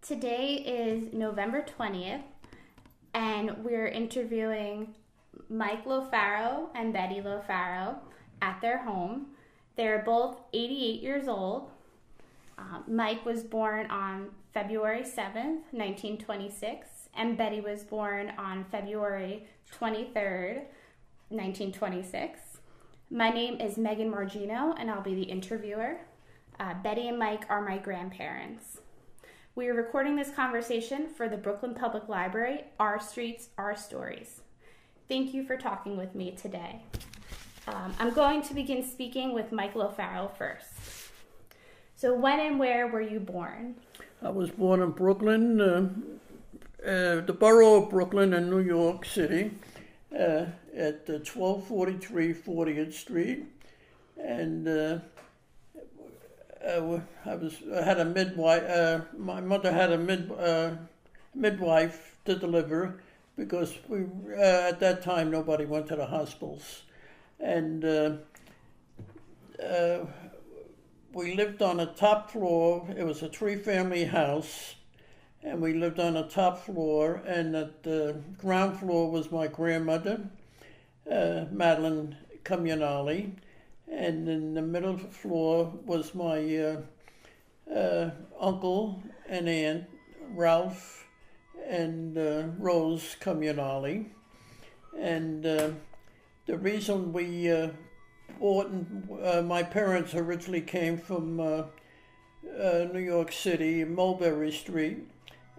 Today is November 20th, and we're interviewing Mike LoFaro and Betty LoFaro at their home. They're both 88 years old. Mike was born on February 7th, 1926, and Betty was born on February 23rd, 1926. My name is Megan Margino, and I'll be the interviewer. Betty and Mike are my grandparents. We are recording this conversation for the Brooklyn Public Library, Our Streets, Our Stories. Thank you for talking with me today. I'm going to begin speaking with Mike LoFaro first. So when and where were you born? I was born in Brooklyn, the Borough of Brooklyn in New York City, at 1243 40th Street, and I had a midwife. My mother had a midwife to deliver because we at that time nobody went to the hospitals, and we lived on a top floor. It was a three-family house, and we lived on the top floor. And at the ground floor was my grandmother, Madeline Comunali. And in the middle floor was my uncle and aunt, Ralph and Rose Comunali. And the reason we bought, my parents originally came from New York City, Mulberry Street,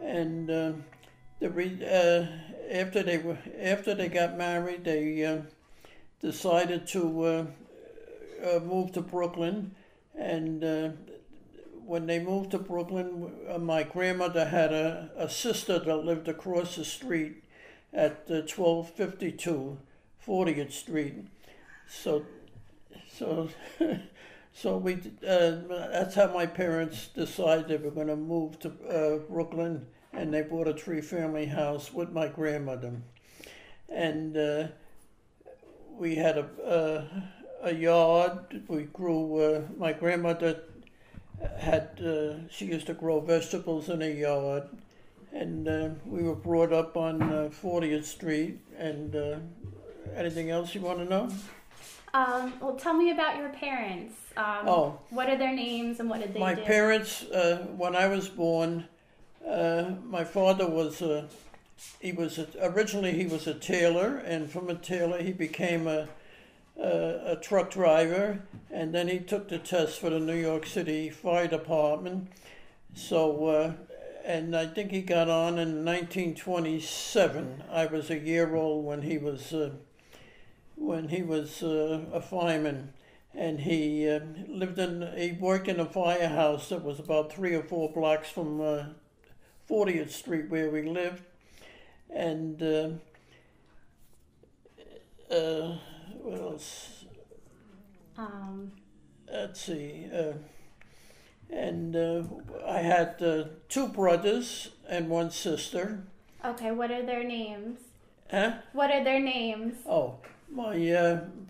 and after they got married, they decided to moved to Brooklyn, and when they moved to Brooklyn, my grandmother had a sister that lived across the street at 1252 40th Street. So we that's how my parents decided they were going to move to Brooklyn, and they bought a three-family house with my grandmother, and we had a yard. We grew, my grandmother she used to grow vegetables in a yard, and we were brought up on 40th Street. And anything else you want to know? Well, tell me about your parents. What are their names and what did they do? My parents, when I was born, my father was originally he was a tailor, and from a tailor he became a truck driver, and then he took the test for the New York City Fire Department. So, and I think he got on in 1927. I was a year old when he was a fireman, and he worked in a firehouse that was about 3 or 4 blocks from 40th Street where we lived, and what else? Let's see. And I had 2 brothers and 1 sister. Okay, what are their names? Huh? What are their names? Oh, my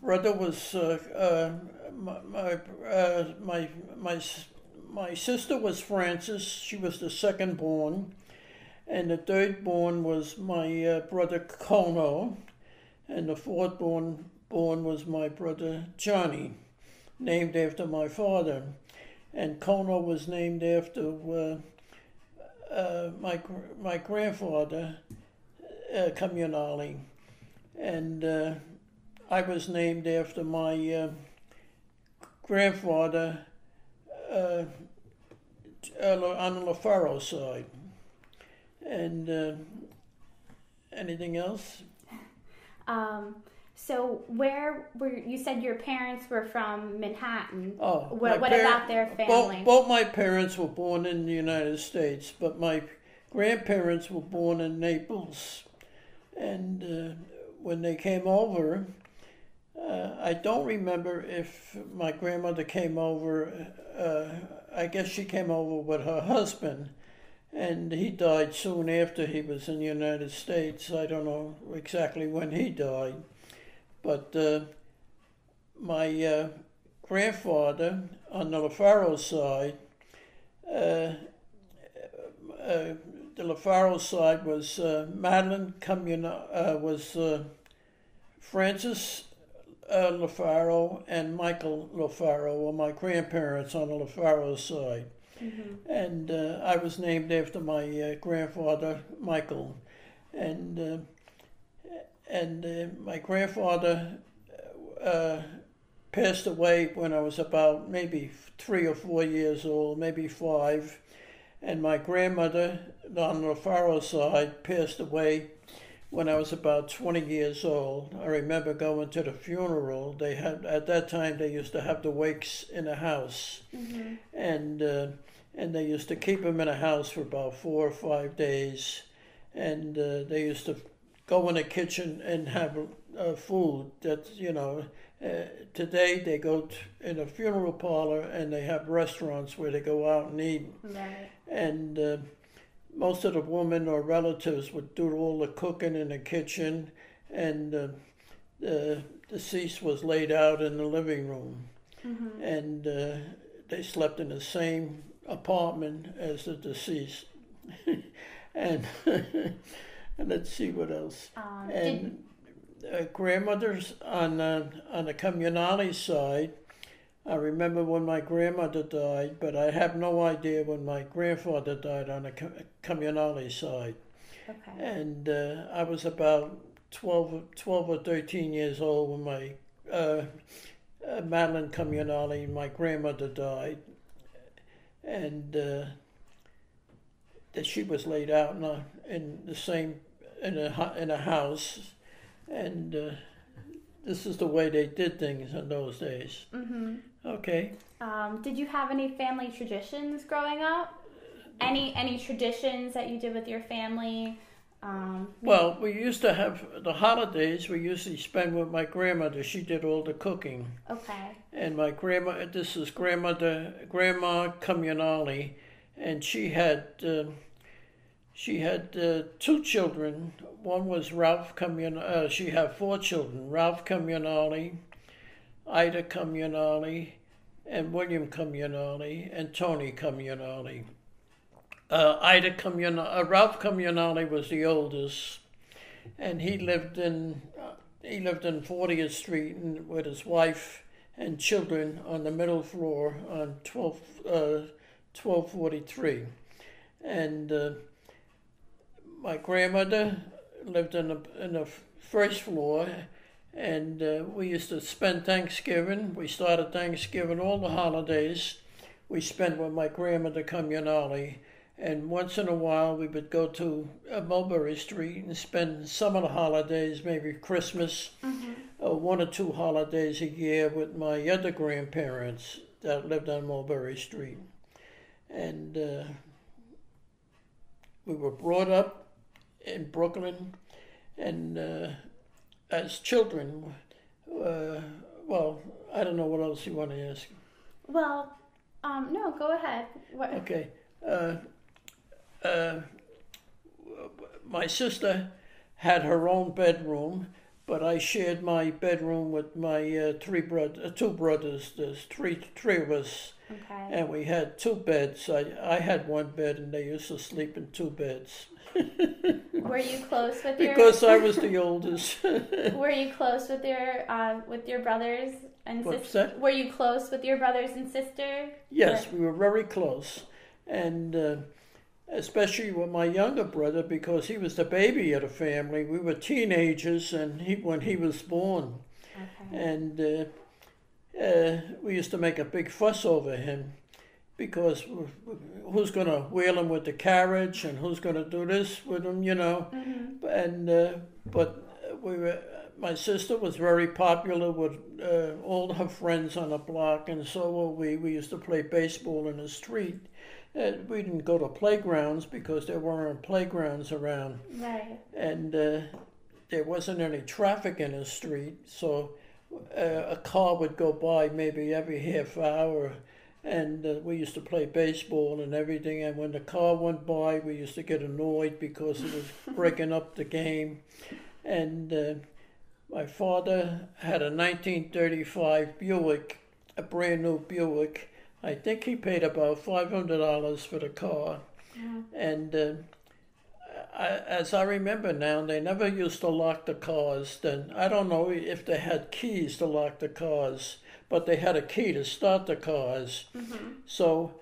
brother was my sister was Frances. She was the second born, and the third born was my brother Kono, and the fourth born was my brother Johnny, named after my father. And Kono was named after my grandfather, Comunali. And I was named after my grandfather on the LoFaro side. And anything else? So where you said your parents were from Manhattan. Oh, what about their family? Both my parents were born in the United States, but my grandparents were born in Naples. And when they came over, I don't remember if my grandmother came over. I guess she came over with her husband, and he died soon after he was in the United States. I don't know exactly when he died. But my grandfather on the LoFaro side the LoFaro side was Madeline was Francis LoFaro and Michael LoFaro were my grandparents on the LoFaro side. Mm-hmm. And I was named after my grandfather, Michael. And my grandfather passed away when I was about maybe 3 or 4 years old, maybe 5. And my grandmother on the LoFaro side passed away when I was about 20 years old. I remember going to the funeral. They had, at that time, they used to have the wakes in the house. Mm-hmm. And they used to keep them in a house for about 4 or 5 days. And they used to go in the kitchen and have food that, today they go in a funeral parlor and they have restaurants where they go out and eat. Right. And most of the women or relatives would do all the cooking in the kitchen, and the deceased was laid out in the living room. Mm-hmm. And they slept in the same apartment as the deceased. and let's see what else. And grandmothers on the Comunale side, I remember when my grandmother died, but I have no idea when my grandfather died on the Comunale side. Okay. And I was about 12 or 13 years old when my Madeline Comunale, my grandmother, died. And that she was laid out in a house. And this is the way they did things in those days. Mm-hmm. Okay. Did you have any family traditions growing up? Any traditions that you did with your family? Well, we used to have the holidays we usually spend with my grandmother. She did all the cooking. Okay. And my this is Grandma Comunale, and she had 2 children. One was Ralph Comunale. She had 4 children: Ralph Comunale, Ida Comunale, and William Comunale, and Tony Comunale. Ralph Comunale was the oldest, and he lived in 40th Street with his wife and children on the middle floor on 1243. And my grandmother lived in the first floor, and we used to spend Thanksgiving. We started Thanksgiving, all the holidays we spent with my grandmother Comunale. And once in a while, we would go to Mulberry Street and spend some of the holidays, maybe Christmas, mm-hmm. 1 or 2 holidays a year with my other grandparents that lived on Mulberry Street. And we were brought up in Brooklyn, and as children, well, I don't know what else you want to ask. Well, no, go ahead. What? Okay. My sister had her own bedroom, but I shared my bedroom with my 2 brothers. There's three of us, Okay. and we had 2 beds. I had 1 bed, and they used to sleep in 2 beds. Were you close with because I was the oldest. Were you close with your brothers and sisters? Were you close with your brothers and sisters? Yes, we were very close, and especially with my younger brother, because he was the baby of the family. We were teenagers, and when he was born, okay. And we used to make a big fuss over him, because who's going to wheel him with the carriage, and who's going to do this with him, Mm-hmm. And but my sister was very popular with all her friends on the block, and so were we. We used to play baseball in the street. We didn't go to playgrounds because there weren't playgrounds around. Right. And there wasn't any traffic in the street, so a car would go by maybe every half hour, and we used to play baseball and everything. And when the car went by, we used to get annoyed because it was breaking up the game. And my father had a 1935 Buick, a brand new Buick. I think he paid about $500 for the car. And as I remember now, they never used to lock the cars then. I don't know if they had keys to lock the cars, but they had a key to start the cars. So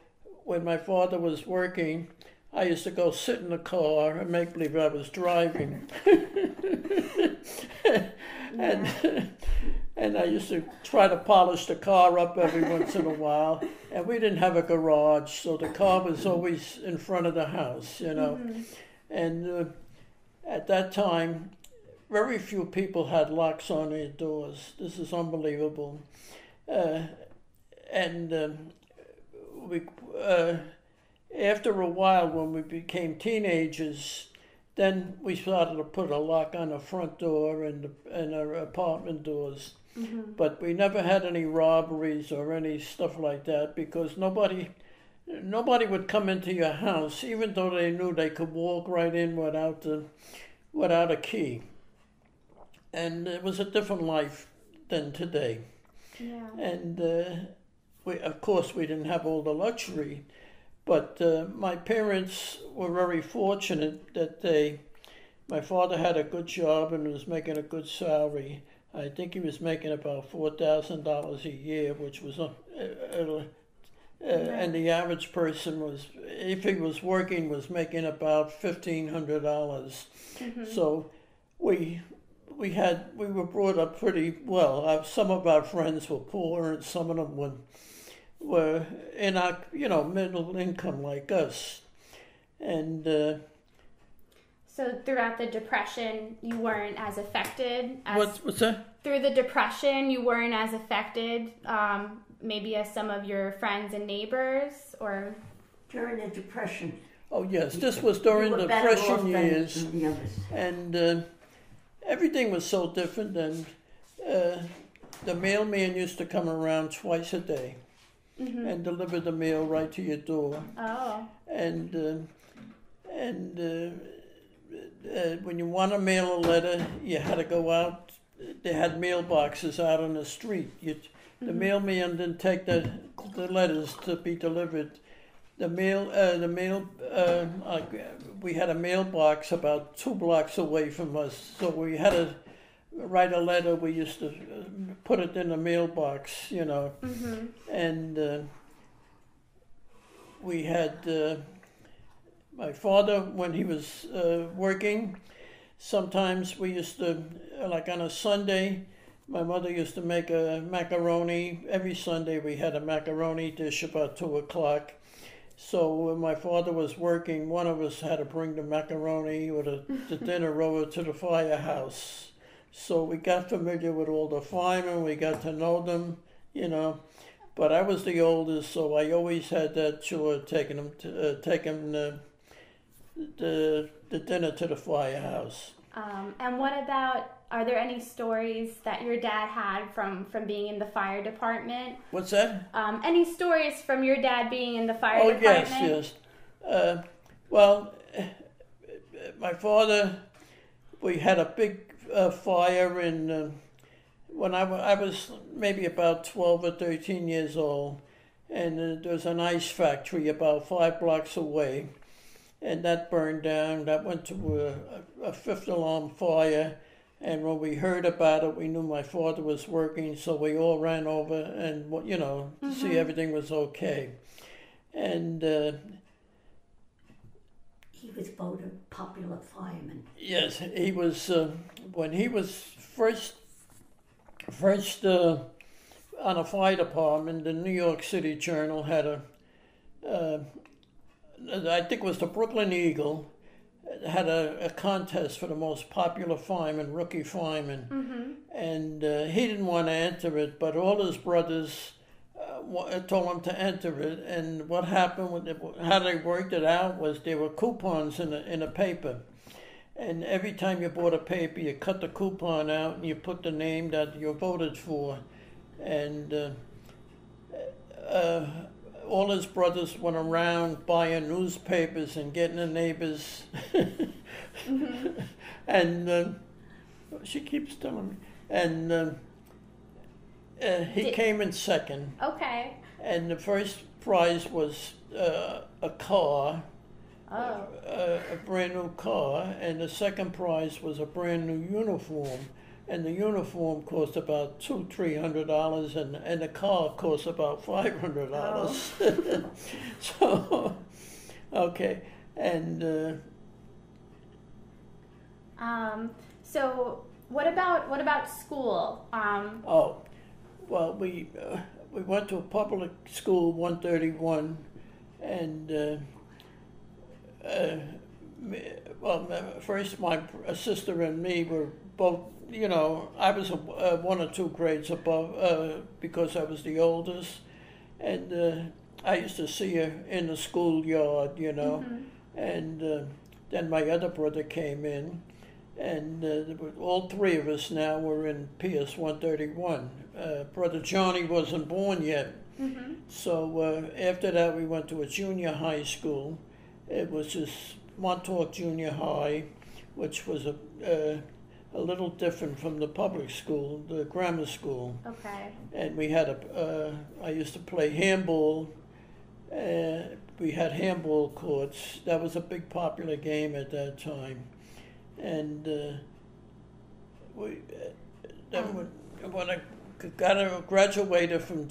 when my father was working, I used to go sit in the car and make believe I was driving. And I used to try to polish the car up every once in a while. And we didn't have a garage, so the car was always in front of the house, you know. And at that time, very few people had locks on their doors. This is unbelievable. We after a while, when we became teenagers, then we started to put a lock on the front door and our apartment doors. But we never had any robberies or any stuff like that because nobody would come into your house, even though they knew they could walk right in without a key. And it was a different life than today. Yeah. And of course, we didn't have all the luxury, but my parents were very fortunate that my father had a good job and was making a good salary. I think he was making about $4,000 a year, which was and the average person was, if he was working, was making about $1,500. So we were brought up pretty well. Some of our friends were poor, and some of them were in our middle income like us, and. So throughout the Depression, you weren't as affected as... What's that? Through the Depression, you weren't as affected, maybe as some of your friends and neighbors, or... During the Depression. Oh, yes. This was during the Depression years. And everything was so different. And the mailman used to come around twice a day and deliver the mail right to your door. Oh. And when you want to mail a letter, you had to go out. They had mailboxes out on the street. The mailman didn't take the letters to be delivered. We had a mailbox about 2 blocks away from us, so we had to write a letter. We used to put it in the mailbox, and we had. My father, when he was working, sometimes we used to, like on a Sunday, my mother used to make a macaroni. Every Sunday we had a macaroni dish about 2 o'clock. So when my father was working, one of us had to bring the macaroni or the dinner over to the firehouse. So we got familiar with all the firemen, we got to know them, But I was the oldest, so I always had that chore taking the dinner to the firehouse. And what about, are there any stories that your dad had from being in the fire department? What's that? Any stories from your dad being in the fire department? Yes. Well, my father, we had a big fire in, when I was maybe about 12 or 13 years old, and there was an ice factory about 5 blocks away. And that burned down. That went to a 5th alarm fire. And when we heard about it, we knew my father was working, so we all ran over and, to see everything was okay. And he was voted popular fireman. Yes, he was. When he was first on a fire department, the New York City Journal had I think it was the Brooklyn Eagle, had a contest for the most popular fireman, rookie fireman. And he didn't want to enter it, but all his brothers told him to enter it. And what happened, how they worked it out was there were coupons in a paper. And every time you bought a paper, you cut the coupon out and you put the name that you voted for. And all his brothers went around buying newspapers and getting the neighbors. And she keeps telling me. And he came in second. Okay. And the first prize was a car, Oh. a brand new car, and the second prize was a brand new uniform. And the uniform cost about $200-300, and the car cost about $500. Oh. So, okay, and So what about school? oh, well, we went to a public school, 131, and first my sister and me were both. I was 1 or 2 grades above because I was the oldest, and I used to see her in the schoolyard, Mm-hmm. and then my other brother came in, and all 3 of us now were in PS 131. Brother Johnny wasn't born yet, Mm-hmm. so after that we went to a junior high school. It was just Montauk Junior High, which was a little different from the public school, the grammar school. Okay. And we had I used to play handball. We had handball courts. That was a big popular game at that time. And when I graduated from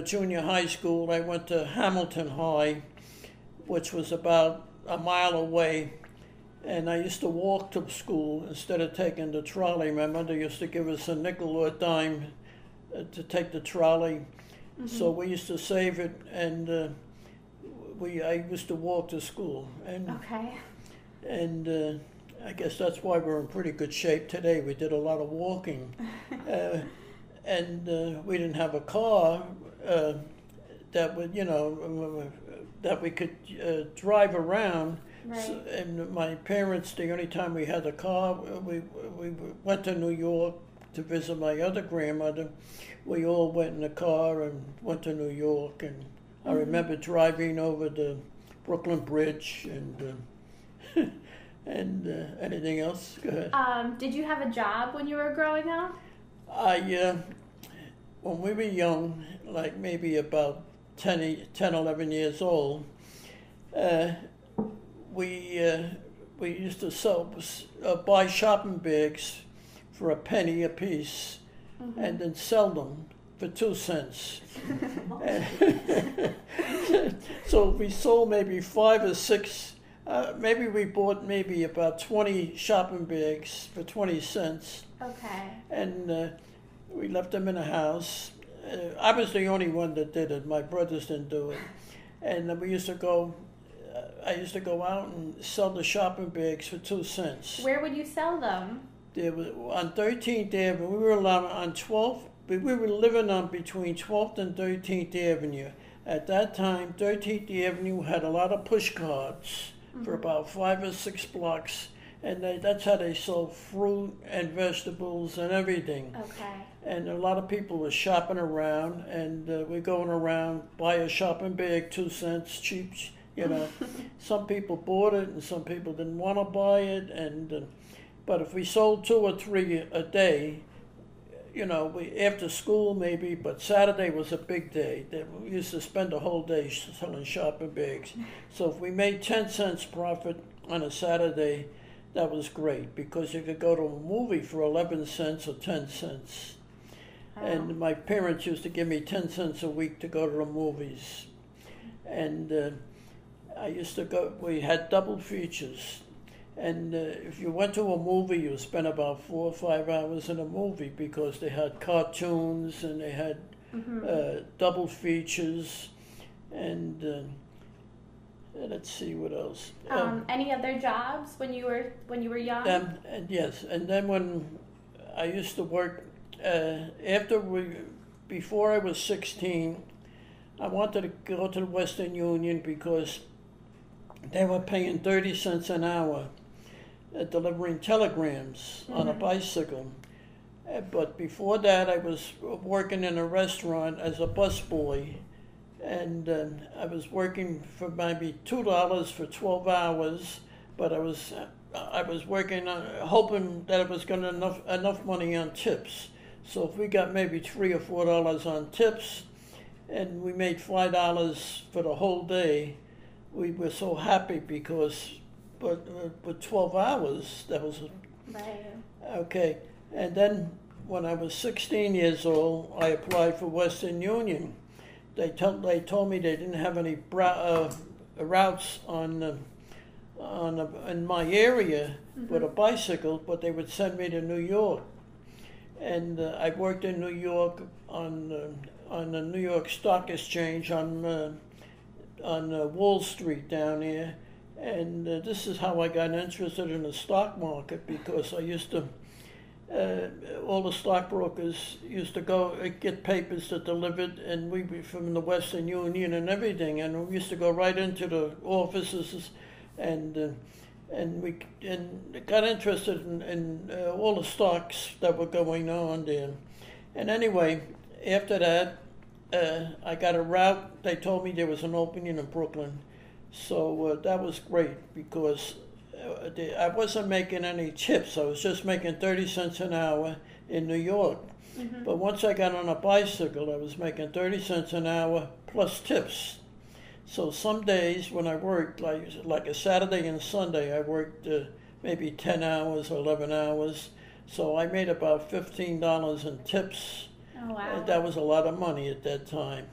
junior high school, I went to Hamilton High, which was about a mile away. And I used to walk to school instead of taking the trolley. My mother used to give us a nickel or a dime to take the trolley. Mm-hmm. So we used to save it, and I used to walk to school. And, okay. And I guess that's why we're in pretty good shape today. We did a lot of walking. And we didn't have a car that would, that we could drive around. Right. So, and my parents, the only time we had a car, we went to New York to visit my other grandmother. We all went in the car and went to New York, and I remember driving over the Brooklyn Bridge and and anything else. Go ahead. Did you have a job when you were growing up? When we were young, like maybe about 10, 11 years old, we used to buy shopping bags for a penny a piece, Mm-hmm. and then sell them for 2 cents. So we sold maybe 5 or 6. Maybe we bought maybe about 20 shopping bags for 20 cents. Okay. And we left them in the house. I was the only one that did it. My brothers didn't do it. And then we used to go. I used to go out and sell the shopping bags for 2 cents. Where would you sell them? There was on 13th Avenue. We were on 12th. We were living on between 12th and 13th Avenue. At that time, 13th Avenue had a lot of push carts for about 5 or 6 blocks, and that's how they sold fruit and vegetables and everything. Okay. And a lot of people were shopping around, and we're going around, buy a shopping bag, 2 cents, cheap. Some people bought it and some people didn't want to buy it, and but if we sold 2 or 3 a day, we after school maybe, but Saturday was a big day. We used to spend the whole day selling shopping bags. So if we made 10 cents profit on a Saturday, that was great, because you could go to a movie for 11 cents or 10 cents. Oh. And my parents used to give me 10 cents a week to go to the movies. And I used to go, we had double features. And if you went to a movie, you spent about 4 or 5 hours in a movie, because they had cartoons and they had double features. And let's see what else. Any other jobs when you were young? And yes, and then when I used to work, before I was 16, I wanted to go to the Western Union because they were paying 30 cents an hour delivering telegrams on a bicycle. But before that, I was working in a restaurant as a busboy, and I was working for maybe $2 for 12 hours. But I was working hoping that it was going to enough money on tips. So if we got maybe $3 or $4 on tips, and we made $5 for the whole day, we were so happy because, but 12 hours, that was, Right. okay. And then when I was 16 years old, I applied for Western Union. They told me they didn't have any routes in my area with a bicycle, but they would send me to New York. And I worked in New York on the New York Stock Exchange on Wall Street down here. And this is how I got interested in the stock market, because I used to, all the stockbrokers used to go get papers that delivered, and we were from the Western Union and everything, and we used to go right into the offices, and we got interested in all the stocks that were going on there. And anyway, after that, I got a route. They told me there was an opening in Brooklyn, so that was great, because I wasn't making any tips. I was just making 30 cents an hour in New York. Mm-hmm. But once I got on a bicycle, I was making 30 cents an hour plus tips. So some days when I worked, like a Saturday and Sunday, I worked maybe 10 hours or 11 hours. So I made about $15 in tips. Oh, wow. That was a lot of money at that time.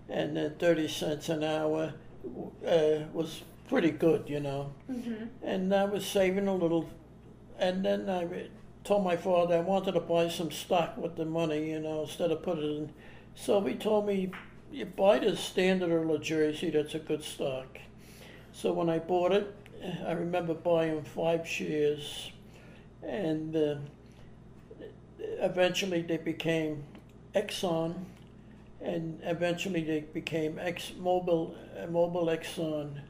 And then 30 cents an hour was pretty good, you know. Mm-hmm. And I was saving a little. And then I told my father I wanted to buy some stock with the money, you know, instead of put it in. So he told me, you buy the Standard or the Jersey, that's a good stock. So when I bought it, I remember buying 5 shares, and eventually they became Exxon, and eventually they became Mobile Exxon,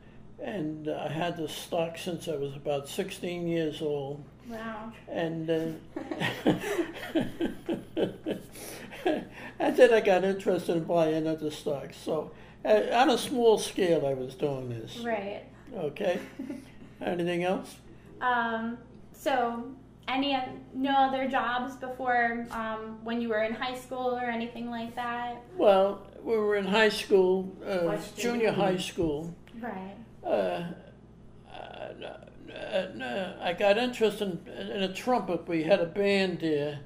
and I had the stock since I was about 16 years old. Wow. And and then I got interested in buying other stocks. So on a small scale, I was doing this. Right. Okay. Anything else? So no other jobs before when you were in high school or anything like that? Well, we were in high school, junior Union. high school. Right. I got interested in a trumpet. We had a band there,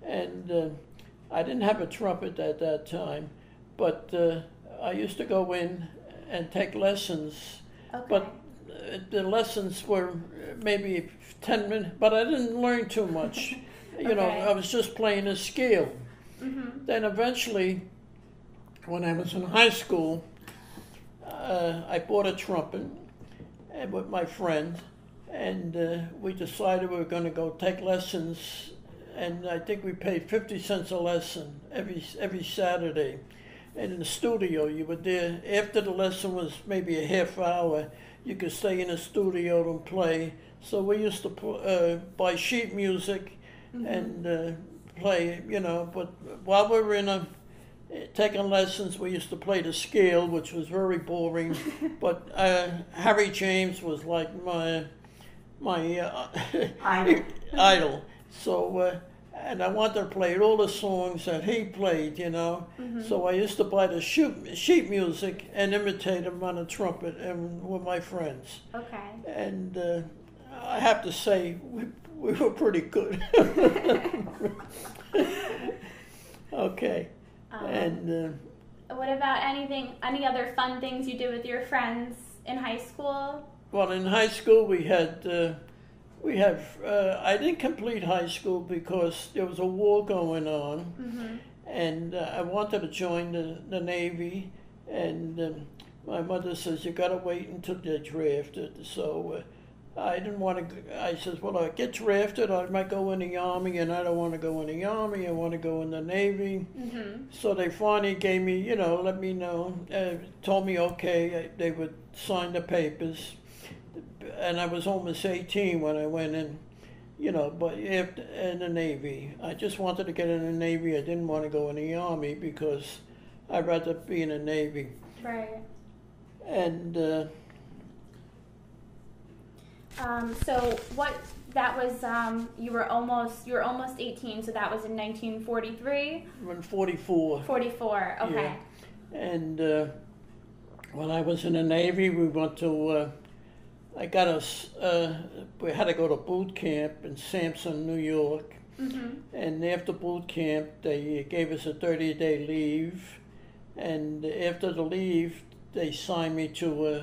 and I didn't have a trumpet at that time, but I used to go in and take lessons. Okay. But the lessons were maybe 10 minutes, but I didn't learn too much. You know, Okay. I was just playing a scale. Mm-hmm. Then eventually, when I was in high school, I bought a trumpet with my friend, and we decided we were going to go take lessons, and I think we paid 50 cents a lesson every Saturday. And in the studio, you were there. After the lesson was maybe a half hour, you could stay in the studio and play. So we used to buy sheet music and play, you know. But while we were taking lessons, we used to play the scale, which was very boring. But Harry James was like my idol. So, and I wanted to play all the songs that he played, you know. Mm-hmm. So I used to buy the sheet music and imitate him on a trumpet and with my friends. Okay. And I have to say, we were pretty good. Okay. And what about any other fun things you did with your friends in high school? well, in high school we had I didn't complete high school because there was a war going on, Mm-hmm. and I wanted to join the Navy, and my mother says you got to wait until they're drafted. So I didn't want to. I says, well, I get drafted, I might go in the Army, and I don't want to go in the Army. I want to go in the Navy. Mm-hmm. So they finally gave me, you know, let me know, told me okay, they would sign the papers. And I was almost 18 when I went in, you know, but in the Navy. I just wanted to get in the Navy. I didn't want to go in the Army because I'd rather be in the Navy. Right. And So that was you were almost 18, so that was in 1943. I'm in 44. 44. Okay. Yeah. And When I was in the Navy, we went to, we had to go to boot camp in Sampson, New York. And after boot camp, they gave us a 30-day leave. And after the leave, they signed me to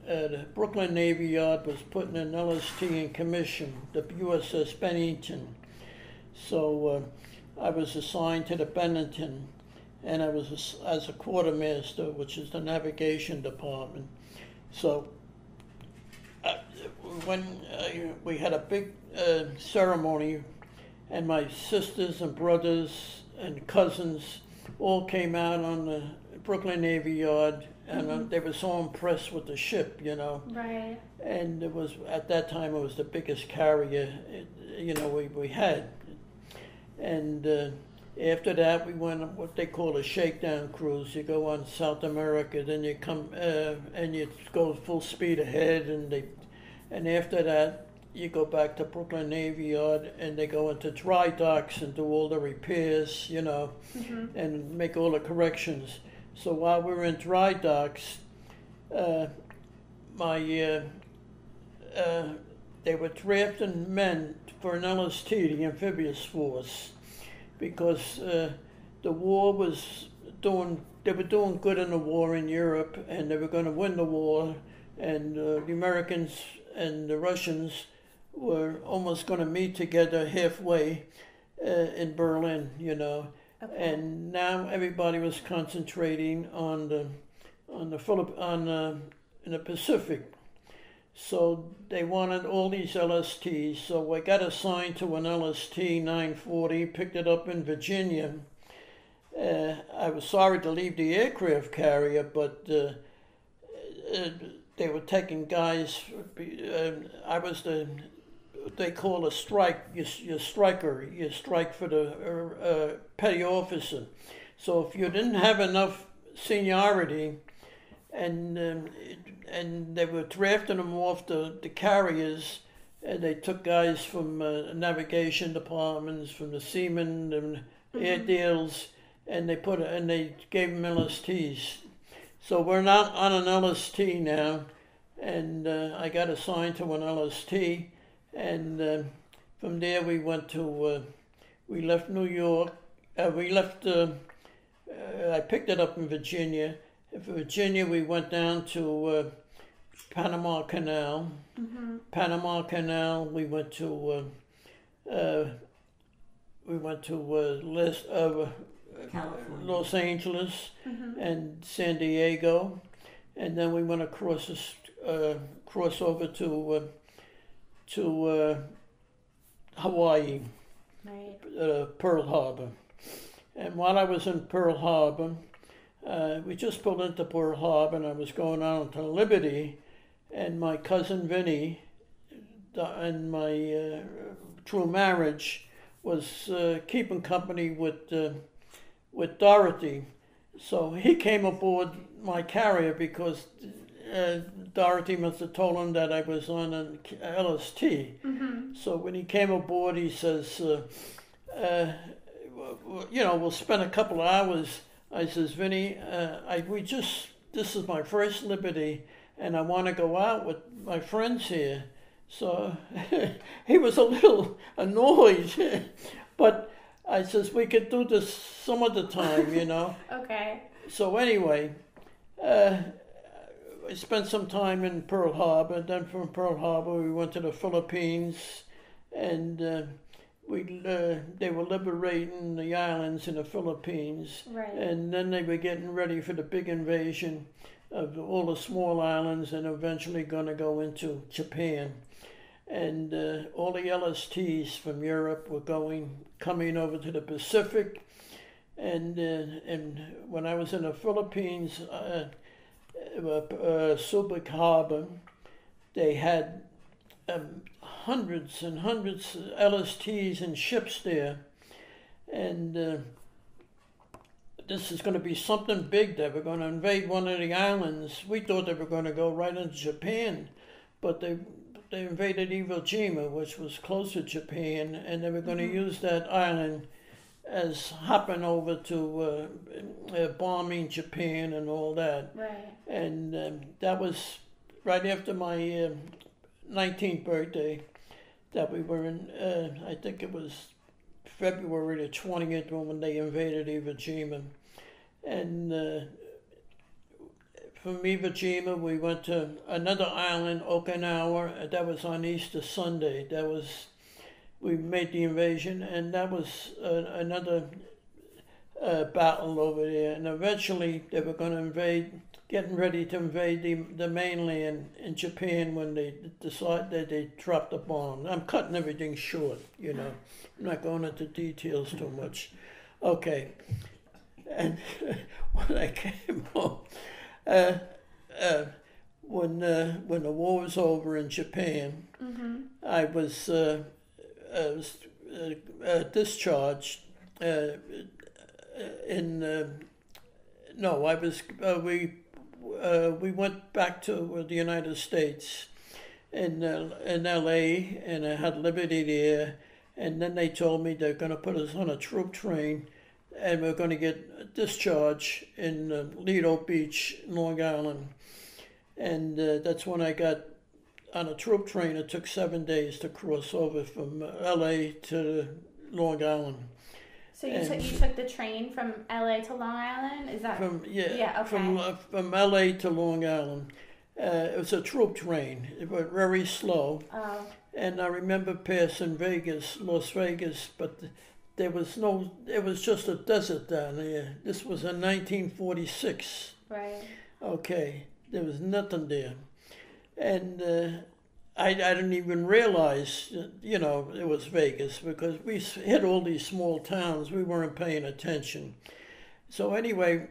the Brooklyn Navy Yard was putting an LST in commission, the USS Bennington. So I was assigned to the Bennington, and I was as a quartermaster, which is the navigation department. So when we had a big ceremony, and my sisters and brothers and cousins all came out on the Brooklyn Navy Yard, and they were so impressed with the ship, you know. Right. And it was, at that time, it was the biggest carrier, we had. And after that, we went on what they call a shakedown cruise. You go on South America, then you come and you go full speed ahead, and after that, you go back to Brooklyn Navy Yard, and they go into dry docks and do all the repairs, and make all the corrections. So while we were in dry docks, they were drafting men for an LST, the amphibious force, because the war was they were doing good in the war in Europe, and they were going to win the war, and the Americans and the Russians were almost going to meet together halfway in Berlin, Okay. And now everybody was concentrating on in the Pacific. So they wanted all these LSTs. So I got assigned to an LST 940, picked it up in Virginia. I was sorry to leave the aircraft carrier, but they were taking guys. I was they call a strike. You're striker. You strike for the petty officer. So if you didn't have enough seniority, and they were drafting them off the carriers, and they took guys from navigation departments, from the seamen and air deals, and they gave them LSTs. So we're not on an LST now, and I got assigned to an LST. And from there we went to, we left New York, I picked it up in Virginia. In Virginia we went down to Panama Canal. Panama Canal, we went to Los Angeles and San Diego. And then we went across over to Hawaii, right. Pearl Harbor. And while I was in Pearl Harbor, we just pulled into Pearl Harbor, and I was going on to Liberty, and my cousin Vinny, and my true marriage, was keeping company with Dorothy. So he came aboard my carrier because Dorothy must have told him that I was on an LST. So when he came aboard, he says, we'll spend a couple of hours. I says, Vinny, this is my first Liberty, and I want to go out with my friends here. So he was a little annoyed, but I says, we could do this some other time, Okay. So anyway, I spent some time in Pearl Harbor. Then from Pearl Harbor, we went to the Philippines, and they were liberating the islands in the Philippines. Right. And then they were getting ready for the big invasion of all the small islands, and eventually going to go into Japan. And all the LSTs from Europe were coming over to the Pacific. And when I was in the Philippines, Subic Harbor, they had hundreds and hundreds of LSTs and ships there, and this is going to be something big. They were going to invade one of the islands. We thought they were going to go right into Japan, but they invaded Iwo Jima, which was close to Japan, and they were going to use that island as hopping over to bombing Japan and all that. Right. And that was right after my 19th birthday that we were in, I think it was February the 20th when they invaded Iwo Jima. And from Iwo Jima, we went to another island, Okinawa. That was on Easter Sunday. We made the invasion, and that was another battle over there. And eventually, they were going to getting ready to invade the mainland in Japan when they decided that they dropped the bomb. I'm cutting everything short, you know. I'm not going into details too much. Okay. And when I came home, when the war was over in Japan, I was discharged we went back to the United States in L.A. and I had Liberty there, and then they told me they're going to put us on a troop train and we're going to get discharged in Lido Beach, Long Island. And that's when I got on a troop train. It took 7 days to cross over from L.A. to Long Island. So you took the train from LA to Long Island? Is that from LA to Long Island. It was a troop train. It was very slow. Oh. And I remember passing Las Vegas, but it was just a desert down there. This was in 1946. Right. Okay, there was nothing there. And I didn't even realize, it was Vegas because we hit all these small towns. We weren't paying attention. So anyway,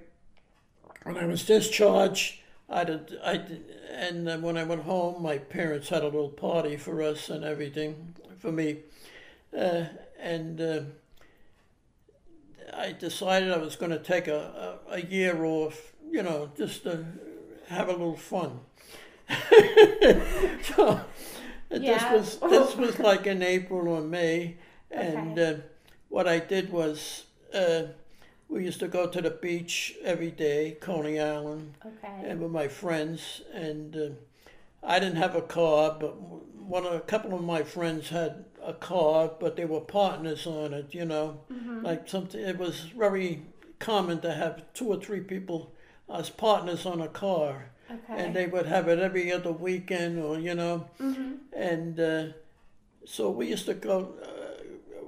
when I was discharged, and when I went home, my parents had a little party for us and everything for me, and I decided I was going to take a year off, just to have a little fun. So this was like in April or May, and what I did was we used to go to the beach every day, Coney Island, and with my friends. And I didn't have a car, but a couple of my friends had a car, but they were partners on it. Like something. It was very common to have 2 or 3 people as partners on a car. And they would have it every other weekend, or and so we used to go.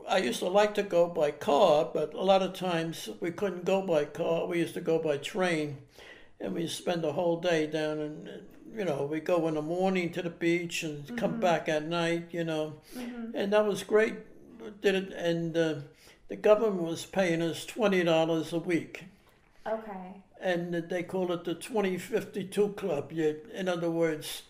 I used to like to go by car, but a lot of times we couldn't go by car. We used to go by train, and we spend the whole day down. And we go in the morning to the beach and come back at night. And that was great. Did it, and the government was paying us $20 a week. Okay. And they call it the 2052 Club. In other words,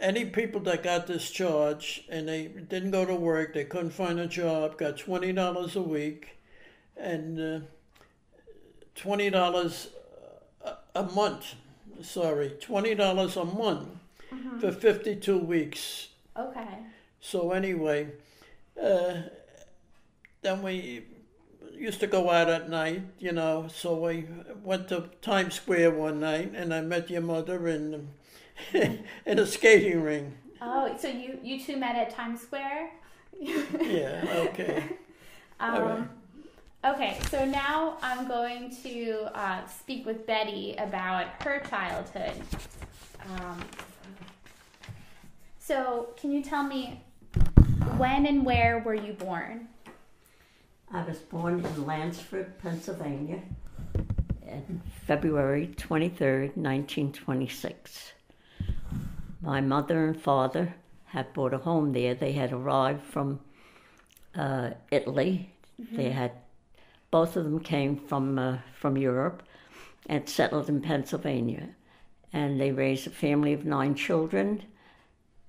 any people that got discharged and they didn't go to work, they couldn't find a job, got $20 a week, and $20 a month. Sorry, $20 a month for 52 weeks. Okay. So anyway, then we used to go out at night, so we went to Times Square one night, and I met your mother in a skating ring. Oh, so you two met at Times Square? Yeah, okay. All right. Okay, so now I'm going to speak with Betty about her childhood. So can you tell me, when and where were you born? I was born in Lansford, Pennsylvania, on February 23rd, 1926. My mother and father had bought a home there. They had arrived from Italy. Both of them came from Europe and settled in Pennsylvania. And they raised a family of 9 children,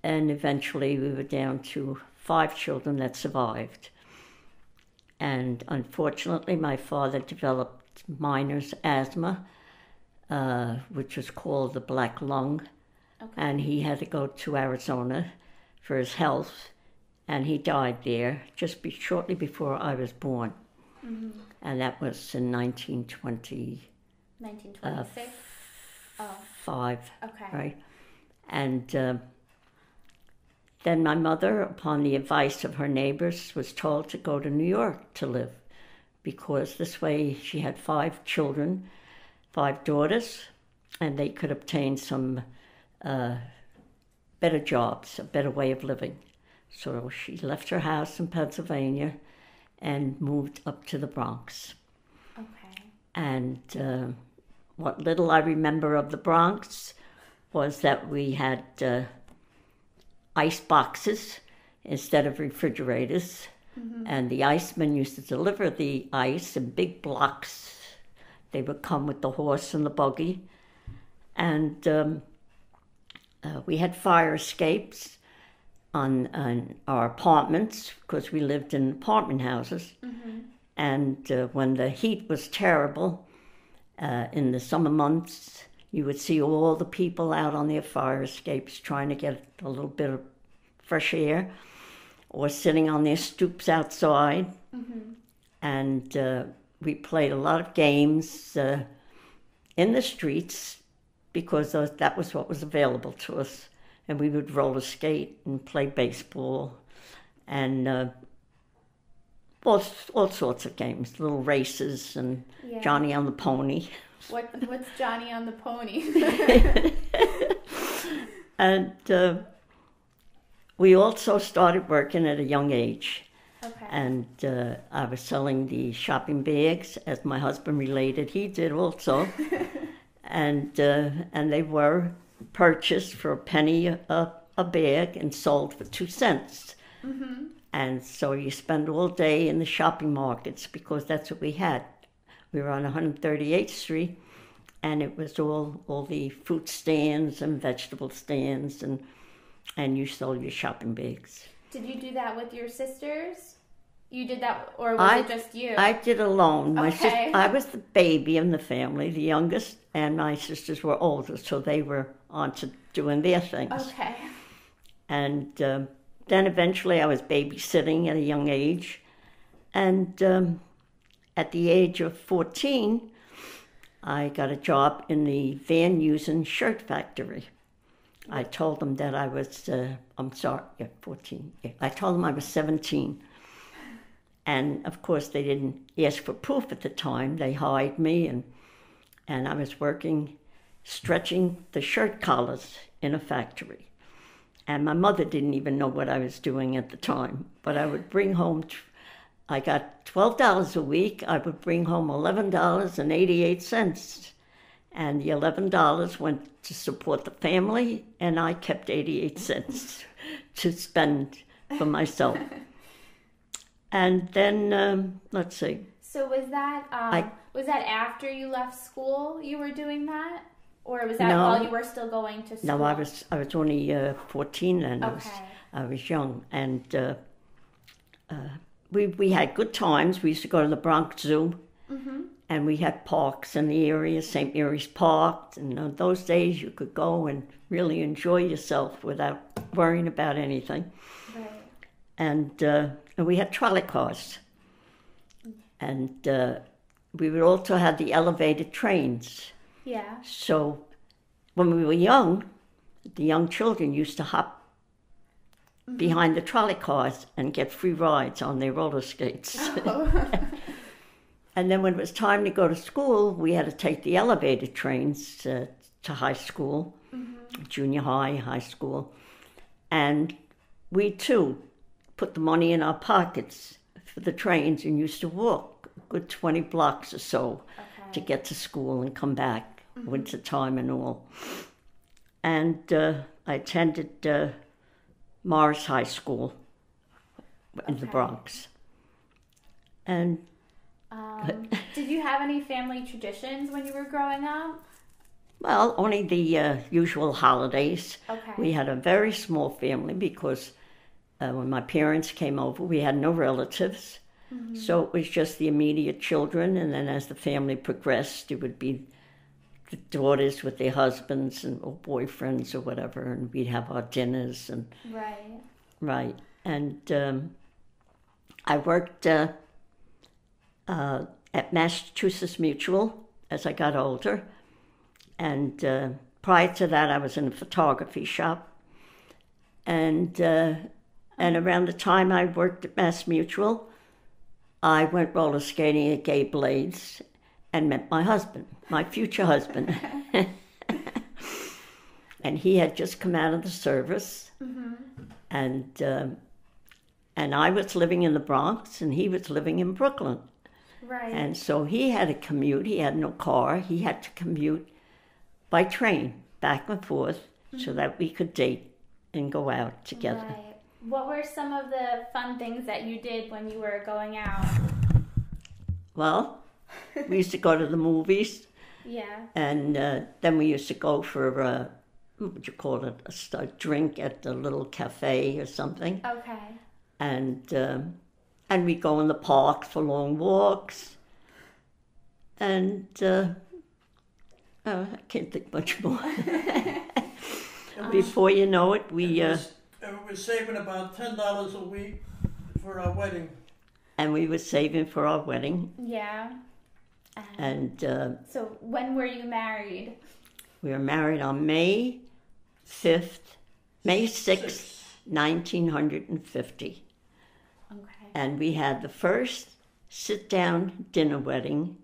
and eventually we were down to 5 children that survived. And unfortunately, my father developed minor's asthma, which was called the black lung. Okay. And he had to go to Arizona for his health, and he died there shortly before I was born. And that was in 1925. 1926? Okay. Right? And then my mother, upon the advice of her neighbors, was told to go to New York to live, because this way she had 5 children, 5 daughters, and they could obtain some better jobs, a better way of living. So she left her house in Pennsylvania and moved up to the Bronx. Okay. And what little I remember of the Bronx was that we had ice boxes instead of refrigerators. And the icemen used to deliver the ice in big blocks. They would come with the horse and the buggy. And we had fire escapes on our apartments, because we lived in apartment houses. And when the heat was terrible, in the summer months, you would see all the people out on their fire escapes trying to get a little bit of fresh air, or sitting on their stoops outside. And we played a lot of games in the streets, because that was what was available to us. And we would roller skate and play baseball and all sorts of games, little races and Johnny on the Pony. What's Johnny on the Pony? And we also started working at a young age. Okay. And I was selling the shopping bags, as my husband related. He did also. And they were purchased for a penny a bag and sold for 2 cents. And so you spend all day in the shopping markets, because that's what we had. We were on 138th Street, and it was all the fruit stands and vegetable stands, and you sold your shopping bags. Did you do that with your sisters? You did that, or was it just you? I did alone. Okay. I was the baby in the family, the youngest, and my sisters were older, so they were on to doing their things. Okay. And then eventually I was babysitting at a young age. And at the age of 14, I got a job in the Van Heusen shirt factory. I told them that I was, 14. Yeah. I told them I was 17. And of course, they didn't ask for proof at the time. They hired me, and I was working, stretching the shirt collars in a factory. And my mother didn't even know what I was doing at the time. But I would bring home, I got $12 a week. I would bring home $11.88. And the $11 went to support the family, and I kept 88 cents to spend for myself. And then, let's see. So was that after you left school you were doing that? Or was that while you were still going to school? No, I was only 14 then. Okay. I was young. And we had good times. We used to go to the Bronx Zoo. And we had parks in the area, St. Mary's Park. And those days you could go and really enjoy yourself without worrying about anything. Right. And we had trolley cars. And we would also have the elevated trains. Yeah. So when we were young, the young children used to hop behind the trolley cars and get free rides on their roller skates. Oh. And then when it was time to go to school, we had to take the elevated trains to high school, junior high, high school. And we, too, put the money in our pockets for the trains and used to walk a good 20 blocks or so to get to school and come back, winter time and all. And I attended Morris High School in the Bronx. And did you have any family traditions when you were growing up? well, only the usual holidays. Okay. We had a very small family because when my parents came over, we had no relatives. Mm-hmm. So it was just the immediate children, and then as the family progressed, it would be the daughters with their husbands and or boyfriends or whatever, and we'd have our dinners and Right. And I worked at Massachusetts Mutual as I got older. And prior to that, I was in a photography shop. And around the time I worked at Mass Mutual, I went roller skating at Gay Blades and met my husband, my future husband. And he had just come out of the service. Mm-hmm. And I was living in the Bronx, and he was living in Brooklyn. Right. And so he had to commute. He had no car. He had to commute by train back and forth so that we could date and go out together. Right. What were some of the fun things that you did when you were going out? Well, we used to go to the movies. Yeah. And then we used to go for, what would you call it, a drink at the little cafe or something. Okay. And we'd go in the park for long walks. And I can't think much more. Before you know it, we were saving about $10 a week for our wedding. And we were saving for our wedding. Yeah. And so when were you married? We were married on May 6th, 1950. Okay. And we had the first sit-down dinner wedding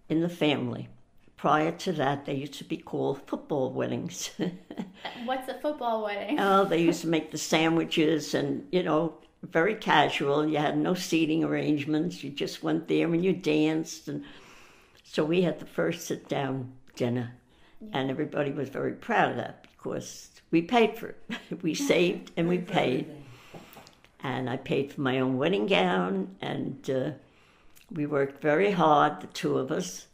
in the family. Prior to that, they used to be called football weddings. What's a football wedding? Oh, they used to make the sandwiches and, very casual. You had no seating arrangements. You just went there and you danced. And so we had the first sit-down dinner. Yeah. And everybody was very proud of that because we paid for it. We saved and we paid. And I paid for my own wedding gown. And we worked very hard, the two of us.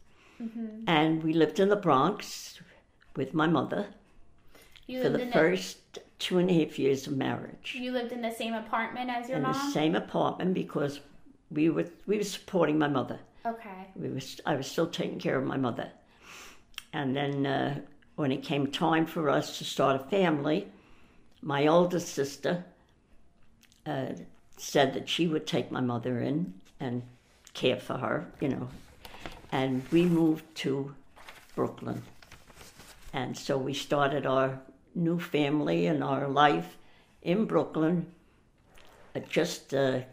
Mm-hmm. And we lived in the Bronx with my mother for the first 2.5 years of marriage. You lived in the same apartment as your mom? In the same apartment because we were supporting my mother. Okay. I was still taking care of my mother. And then when it came time for us to start a family, my oldest sister said that she would take my mother in and care for her, And we moved to Brooklyn. And so we started our new family and our life in Brooklyn, just 2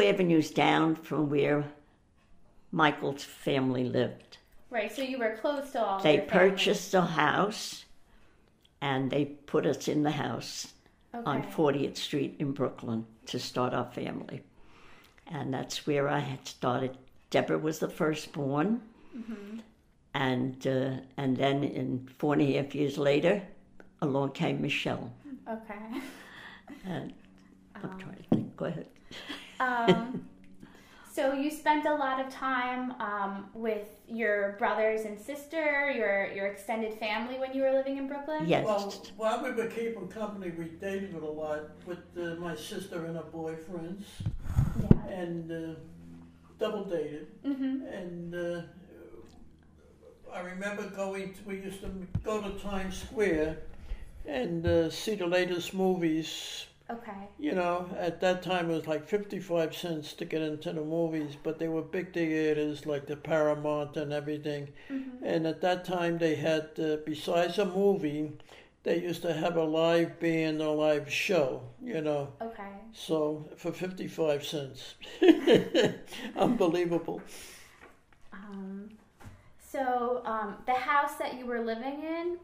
avenues down from where Michael's family lived. Right, so you were close to all They your family. purchased a house, and they put us in the house on 40th Street in Brooklyn to start our family. And that's where I had started. Deborah was the firstborn, mm-hmm. and then in 4.5 years later, along came Michelle. Okay. And I'm trying to think. Go ahead. So you spent a lot of time with your brothers and sister, your extended family when you were living in Brooklyn? Yes. Well, while we were keeping company, we dated a lot with my sister and her boyfriends. Yeah. And double dated. Mm-hmm. And I remember we used to go to Times Square and see the latest movies. Okay. At that time it was like 55 cents to get into the movies, but they were big theaters like the Paramount and everything. Mm-hmm. And at that time they had, besides a movie, they used to have a live band, a live show, Okay. So for 55 cents. Unbelievable. So the house that you were living in,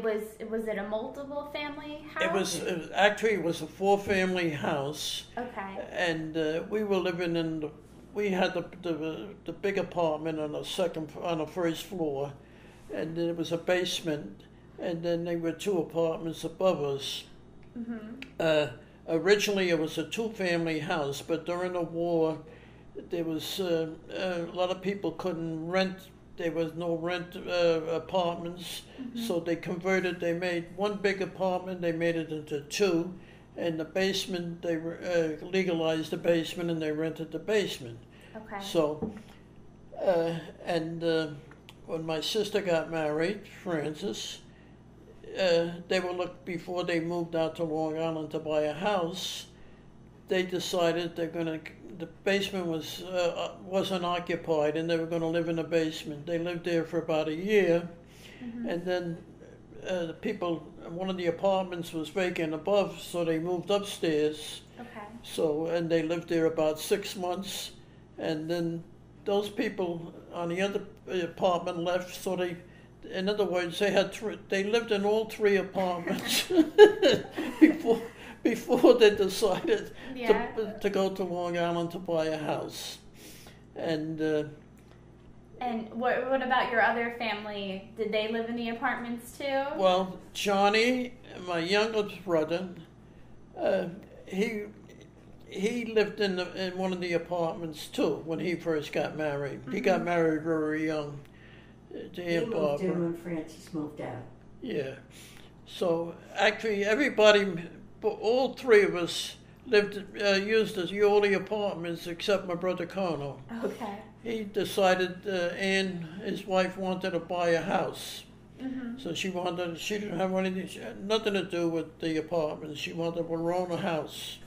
was it a multiple family house? It was a 4-family house. Okay. And we were living we had the big apartment on the first floor, and then it was a basement, and then there were 2 apartments above us. Mm-hmm. Originally it was a 2-family house, but during the war there was a lot of people couldn't rent. There was no rent apartments, mm-hmm. So they made 1 big apartment, they made it into 2, and the basement, they legalized the basement and they rented the basement. Okay. So, when my sister got married, Frances, they were before they moved out to Long Island to buy a house, they decided the basement wasn't occupied, and they were going to live in the basement. They lived there for about a year, and then the people, one of the apartments was vacant above, so they moved upstairs. Okay. So, and they lived there about 6 months, and then those people on the other apartment left, so in other words, they lived in all 3 apartments before they decided to go to Long Island to buy a house. And what about your other family? Did they live in the apartments too? Well, Johnny, my youngest brother, he lived in one of the apartments too when he first got married. He got married very young. He moved in when Francis moved out. Yeah. So actually, everybody, all 3 of us used as Yoli apartments except my brother Carno. Okay. He decided Ann, his wife, wanted to buy a house. So she didn't have nothing to do with the apartments. She wanted to own a house.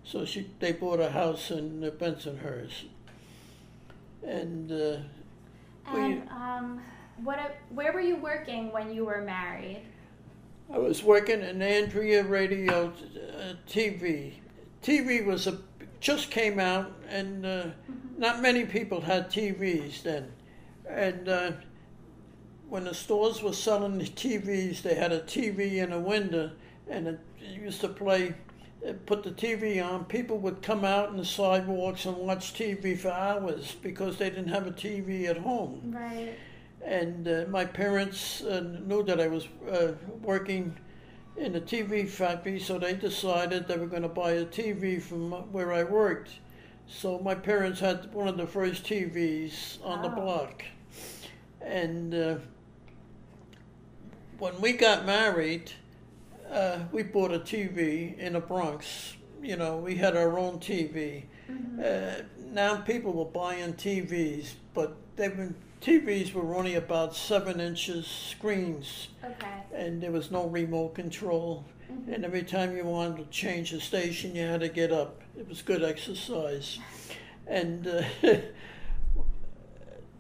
So they bought a house in Bensonhurst. And where were you working when you were married? I was working in Andrea Radio TV. TV just came out, and not many people had TVs then. And when the stores were selling the TVs, they had a TV in a window, and it used to put the TV on. People would come out on the sidewalks and watch TV for hours because they didn't have a TV at home. Right. And my parents knew that I was working in a TV factory, so they decided they were going to buy a TV from where I worked. So my parents had one of the first TVs on the block. And when we got married, we bought a TV in the Bronx. You know, we had our own TV. Now people were buying TVs, but TVs were only about 7 inches screens. Okay. And there was no remote control. And every time you wanted to change the station, you had to get up. It was good exercise. And the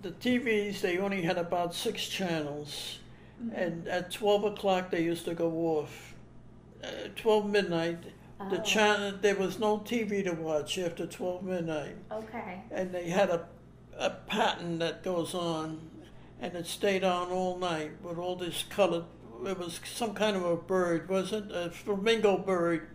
TVs, they only had about 6 channels. And at 12 o'clock, they used to go off. 12 midnight, there was no TV to watch after 12 midnight. Okay. And they had a pattern that goes on, and it stayed on all night with all this colored. It was some kind of a bird, wasn't it? A flamingo bird,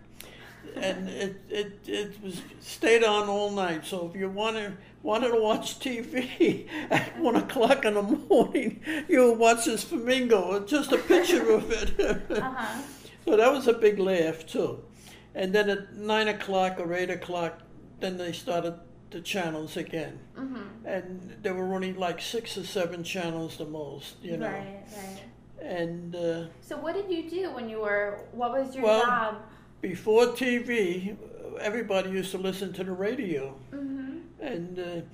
and it stayed on all night. So if you wanted to watch TV at 1 o'clock in the morning, you would watch this flamingo. Just a picture of it. So that was a big laugh too. And then at 9 o'clock or 8 o'clock, then they started the channels again. And there were only like 6 or 7 channels the most, you know. Right. And so what did you do what was your job? Before TV, everybody used to listen to the radio. And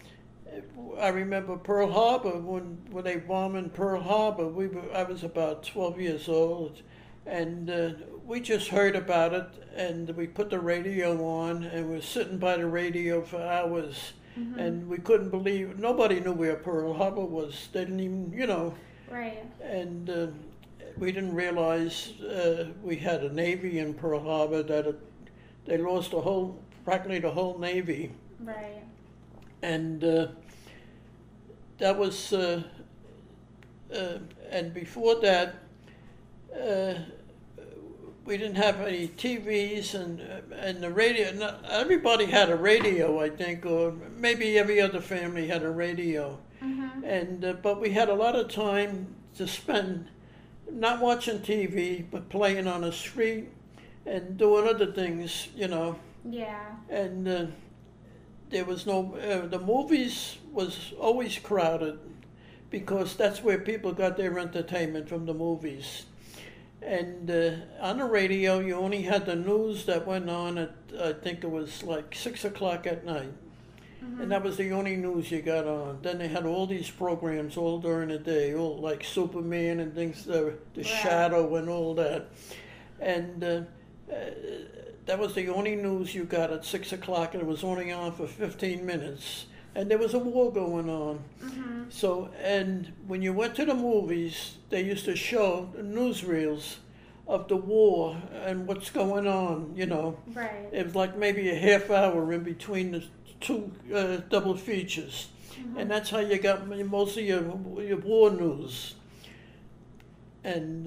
I remember Pearl Harbor, when they bombed Pearl Harbor, I was about 12 years old, and we just heard about it, and we put the radio on, and we were sitting by the radio for hours, and we couldn't believe, nobody knew where Pearl Harbor was. They didn't even, you know. Right. And we didn't realize we had a Navy in Pearl Harbor, that they lost practically the whole Navy. Right. And that was, and before that, we didn't have any TVs, and the radio. Not everybody had a radio, I think, or maybe every other family had a radio. And but we had a lot of time to spend not watching TV, but playing on the street and doing other things, you know. Yeah. And there was no. The movies was always crowded, because that's where people got their entertainment, from the movies. And on the radio, you only had the news that went on at, I think it was like 6 o'clock at night. And that was the only news you got on. Then they had all these programs all during the day, all like Superman and things, the Shadow and all that. And that was the only news you got at 6 o'clock, and it was only on for 15 minutes. And there was a war going on. Mm-hmm. So, and when you went to the movies, they used to show newsreels of the war and what's going on, you know. Right. It was like maybe a half hour in between the two double features. Mm-hmm. And that's how you got most of your war news. And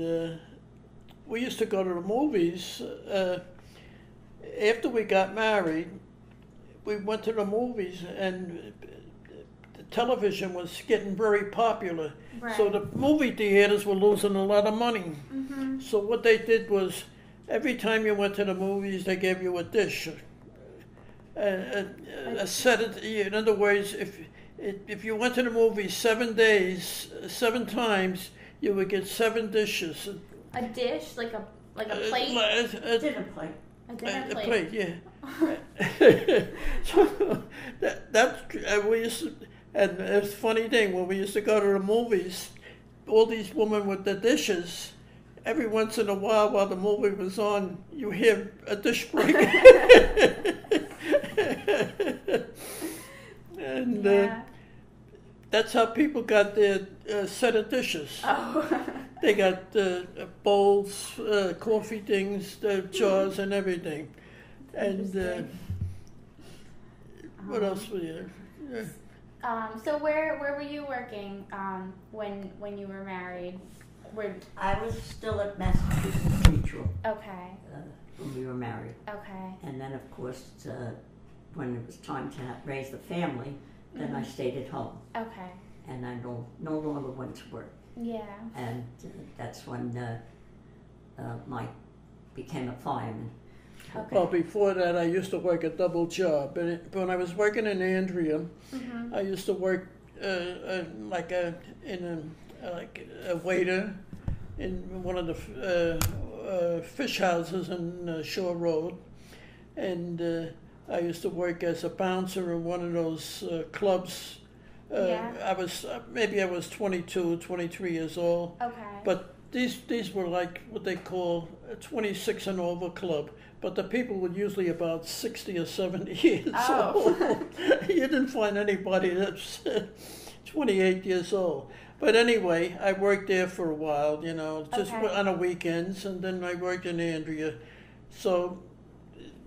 we used to go to the movies. After we got married, we went to the movies, and the television was getting very popular. Right. So the movie theaters were losing a lot of money. Mm-hmm. So what they did was, every time you went to the movies, they gave you a dish. A set of, in other words, if you went to the movies 7 days, 7 times, you would get 7 dishes. A dish, like a plate? Dinner plate. A dinner A plate. plate, yeah. So we used to, and it's a funny thing, when we used to go to the movies, all these women with the dishes, every once in a while the movie was on, you hear a dish break. And Yeah. that's how people got their set of dishes. Oh. They got bowls, coffee things, jars, and everything. And Interesting. what else was there? So where were you working when you were married? I was still at Massachusetts Mutual Okay. when we were married. Okay. And then, of course, when it was time to raise the family, then I stayed at home. Okay. And I no longer went to work. Yeah. And that's when Mike became a fireman. Okay. Well, before that, I used to work a double job. And when I was working in Andrea, Mm-hmm. I used to work like a waiter in one of the fish houses in Shore Road, and I used to work as a bouncer in one of those clubs. Yeah. I was 22, 23 years old, Okay. but these were like what they call a 26 and over club. But the people were usually about 60 or 70 years Oh. old. You didn't find anybody that's 28 years old. But anyway, I worked there for a while, you know, just Okay. on the weekends, and then I worked in Andrea. So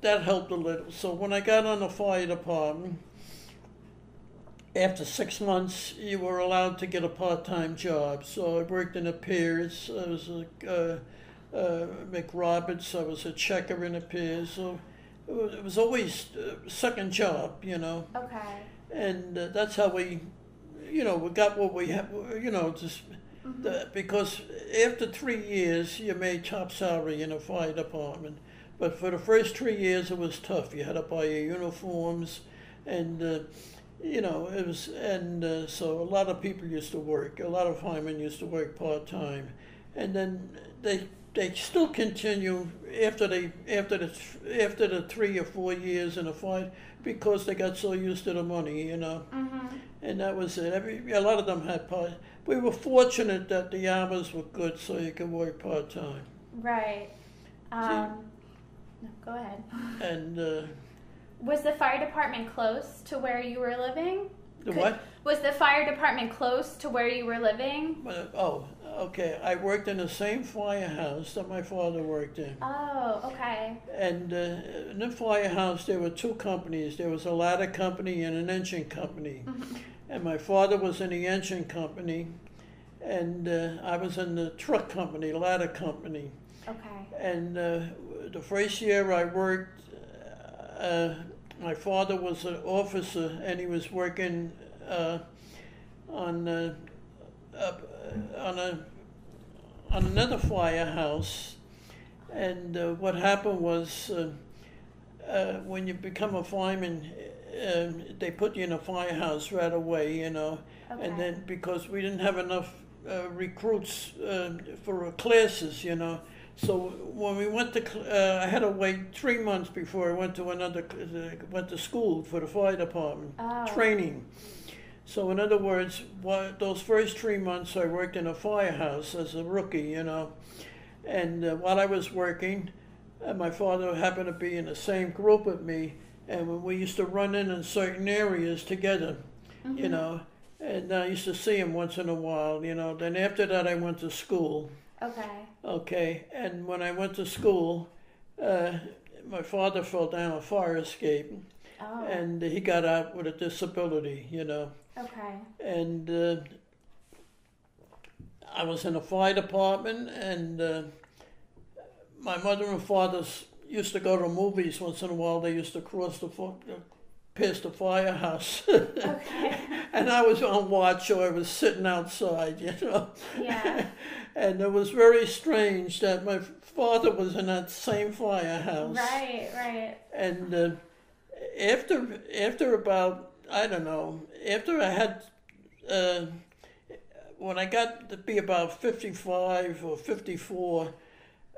that helped a little. So when I got on the fire department, after 6 months, you were allowed to get a part-time job. So I worked in the piers. I was McRoberts. I was a checker in the piers. So it was always a second job, you know. Okay. And that's how we got what we have, just because after 3 years, you made top salary in the fire department. But for the first 3 years, it was tough. You had to buy your uniforms, and it was, and so a lot of people used to work. A lot of firemen used to work part time, and then they still continue after the 3 or 4 years in the fire, because they got so used to the money, you know. Mm-hmm. And that was it. A lot of them had part. We were fortunate that the hours were good, so you could work part time. Right. No, go ahead. And Was the fire department close to where you were living? what? Was the fire department close to where you were living? Okay. I worked in the same firehouse that my father worked in. Oh, okay. And in the firehouse, there were 2 companies. There was a ladder company and an engine company. Mm-hmm. And my father was in the engine company, and I was in the truck company, ladder company. Okay. And the first year I worked, my father was an officer, and he was working on another firehouse. And what happened was, when you become a fireman, they put you in a firehouse right away, you know. Okay. And then because we didn't have enough recruits for classes, you know. So when we went to, I had to wait 3 months before I went to went to school for the fire department, training. So in other words, those first 3 months I worked in a firehouse as a rookie, you know. And while I was working, and my father happened to be in the same group with me, and when we used to run in certain areas together, you know, and I used to see him once in a while, you know. Then after that, I went to school. Okay. Okay, and when I went to school, my father fell down a fire escape, and he got out with a disability, you know. Okay. And I was in the fire department, and my mother and father used to go to movies once in a while. They used to past the firehouse. Okay. And I was on watch, so I was sitting outside, you know. Yeah. And it was very strange that my father was in that same firehouse. Right, right. And after about, I don't know, after I had, when I got to be about 55 or 54,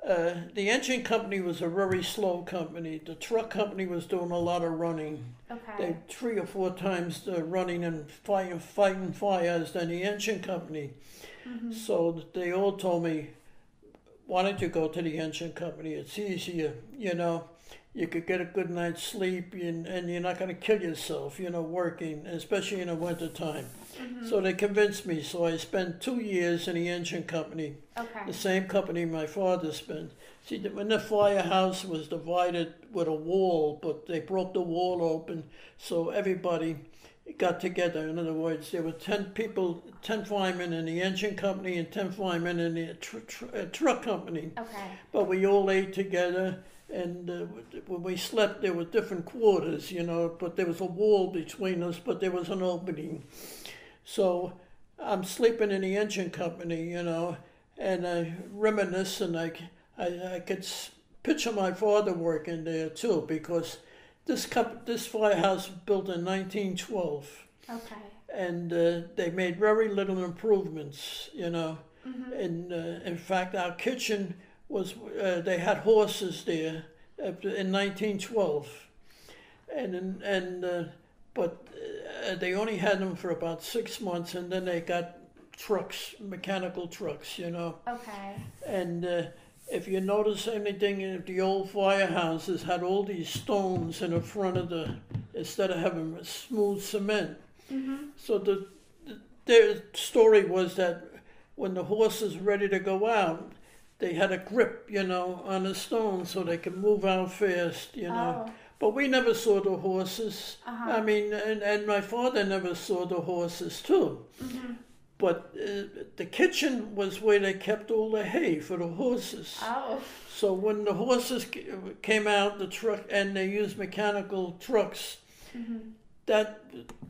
the engine company was a very slow company. The truck company was doing a lot of running. Okay. They 3 or 4 times the running and fighting fires than the engine company. So they all told me, why don't you go to the engine company? It's easier, you know. You could get a good night's sleep, and you're not going to kill yourself, you know, working, especially in the winter time. So they convinced me. So I spent 2 years in the engine company, Okay. the same company my father spent. See, when the firehouse was divided with a wall, but they broke the wall open, so everybody got together. In other words, there were 10 people, 10 firemen in the engine company and 10 firemen in the truck company. Okay. But we all ate together, and when we slept, there were different quarters, you know, but there was a wall between us, but there was an opening. So I'm sleeping in the engine company, you know, and I reminisce, and I could picture my father working there too, because this firehouse was built in 1912. Okay. And they made very little improvements, you know. And in fact, our kitchen was, they had horses there in 1912. But they only had them for about 6 months, and then they got trucks, mechanical trucks, you know. Okay. And if you notice anything, the old firehouses had all these stones in the front of instead of having smooth cement. So their story was that when the horses were ready to go out, they had a grip, you know, on the stone so they could move out fast, you know. But we never saw the horses. I mean, and my father never saw the horses too. But the kitchen was where they kept all the hay for the horses. So when the horses came out, the truck, and they used mechanical trucks, that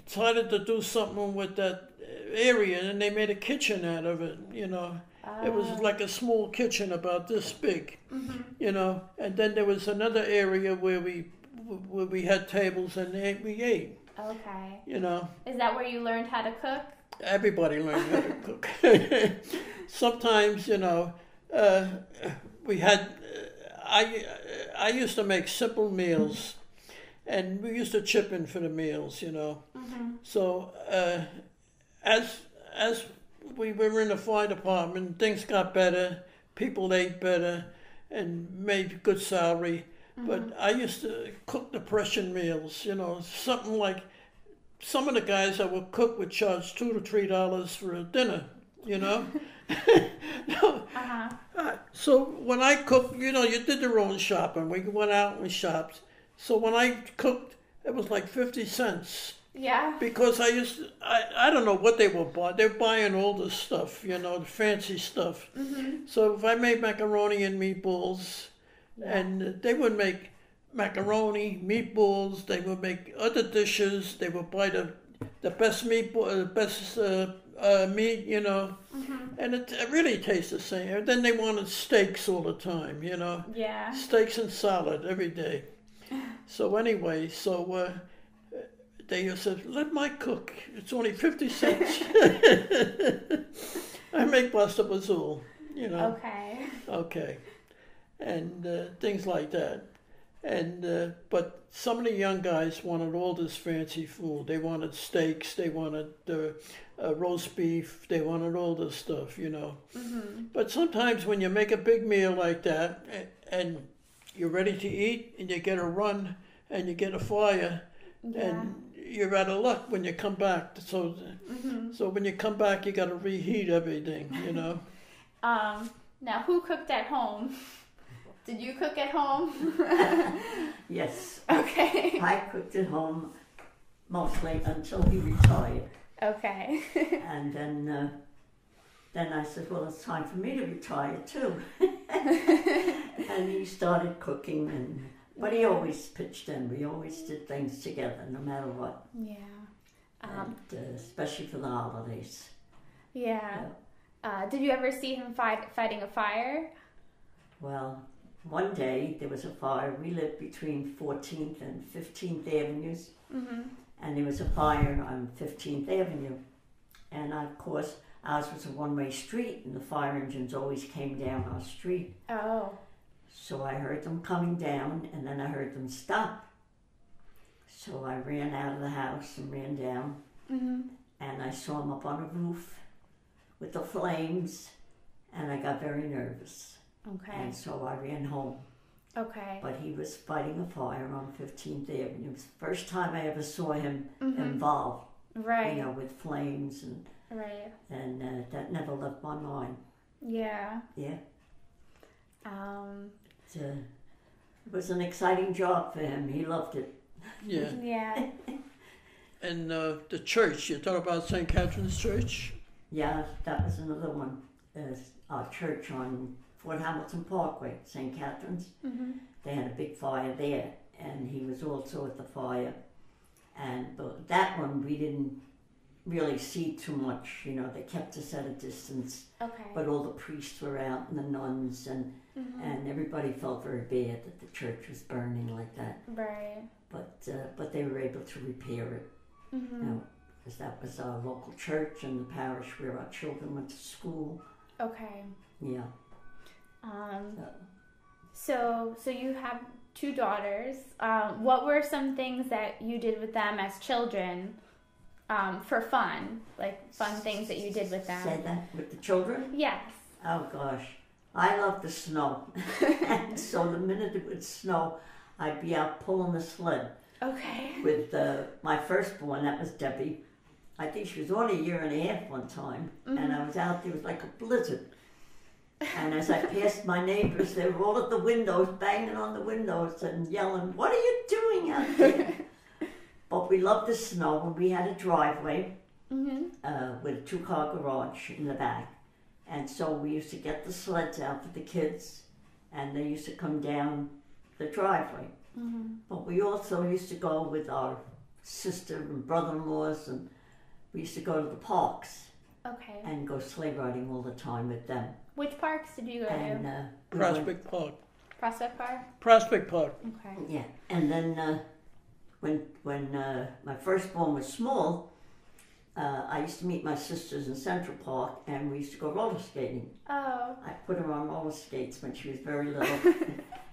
decided to do something with that area, and they made a kitchen out of it, you know. It was like a small kitchen about this big, you know. And then there was another area where we had tables and we ate. Okay. You know. Is that where you learned how to cook? Everybody learned how to cook. Sometimes, you know, we had. I used to make simple meals, and we used to chip in for the meals, you know. So as we were in the fire department, things got better. People ate better and made good salary. But I used to cook depression meals, you know, something like, some of the guys that would cook would charge $2 to $3 for a dinner, you know. So when I cooked, you know, you did your own shopping. We went out and we shopped. So when I cooked, it was like 50 cents. Yeah. Because I don't know what they were buying. They were buying all this stuff, you know, the fancy stuff. So if I made macaroni and meatballs, and they would make macaroni, meatballs, they would make other dishes, they would buy the best meatball, the best meat, you know, and it really tastes the same. And then they wanted steaks all the time, you know. Yeah. Steaks and salad every day. So anyway, they said, let Mike cook. It's only 50 cents. I make pasta bazool, you know. Okay. Okay. And things like that. And but some of the young guys wanted all this fancy food. They wanted steaks, they wanted roast beef, they wanted all this stuff, you know. But sometimes when you make a big meal like that, and you're ready to eat, and you get a run, and you get a fire, and you're out of luck when you come back. So, so when you come back, you got to reheat everything, you know. Now, who cooked at home? Did you cook at home? Yes. Okay. I cooked at home mostly until he retired. Okay. And then I said, well, it's time for me to retire too. And he started cooking, but he always pitched in. We always did things together, no matter what. Yeah. And, especially for the holidays. Yeah. Did you ever see him fighting a fire? Well, one day there was a fire. We lived between 14th and 15th Avenues. And there was a fire on 15th Avenue. And of course, ours was a one-way street, and the fire engines always came down our street. Oh. So I heard them coming down, and then I heard them stop. So I ran out of the house and ran down, and I saw him up on a roof with the flames, and I got very nervous. Okay. And so I ran home. Okay. But he was fighting a fire on 15th Avenue. It was the first time I ever saw him involved, Right. you know, with flames, and Right. that never left my mind. Yeah. Yeah. It was an exciting job for him. He loved it. Yeah. Yeah. And the church, you talk about St. Catherine's Church? Yeah, that was another one. Our church on Fort Hamilton Parkway, St. Catherine's. They had a big fire there, and he was also at the fire. But that one we didn't really see too much. You know, they kept us at a distance. Okay. But all the priests were out, and the nuns, and everybody felt very bad that the church was burning like that. Right. But they were able to repair it. You know, because that was our local church and the parish where our children went to school. Okay. Yeah. So you have two daughters. What were some things that you did with them as children, for fun? Like fun things that you did with them? Say that with the children? Yes. Oh gosh, I love the snow. And so the minute it would snow, I'd be out pulling the sled. Okay. With my firstborn, that was Debbie. I think she was only a year and a half one time, and I was out there, it was like a blizzard. And as I passed my neighbors, they were all at the windows, banging on the windows and yelling, "What are you doing out there?" But we loved the snow, and we had a driveway with a two-car garage in the back. And so we used to get the sleds out for the kids, and they used to come down the driveway. But we also used to go with our sister and brother-in-laws, and we used to go to the parks. Okay. And go sleigh riding all the time with them. Which parks did you go to? Prospect Park. Prospect Park? Prospect Park. Okay. Yeah, and then when my firstborn was small, I used to meet my sisters in Central Park, and we used to go roller skating. Oh. I put her on roller skates when she was very little.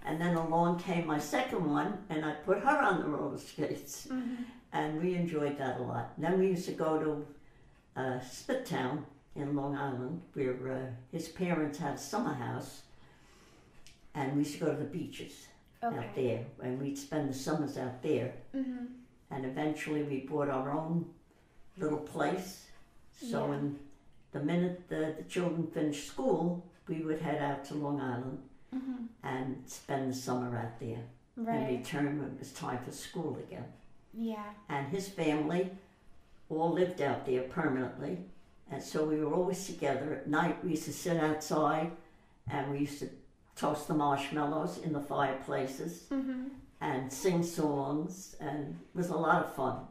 And then along came my second one, and I put her on the roller skates. And we enjoyed that a lot. And then we used to go to Spitztown in Long Island, where his parents had a summer house, and we used to go to the beaches out there, and we'd spend the summers out there. And eventually we bought our own little place. So when the minute the children finished school, we would head out to Long Island and spend the summer out there, and return when it was time for school again. Yeah. And his family all lived out there permanently, and so we were always together. At night we used to sit outside, and we used to toast the marshmallows in the fireplaces and sing songs, and it was a lot of fun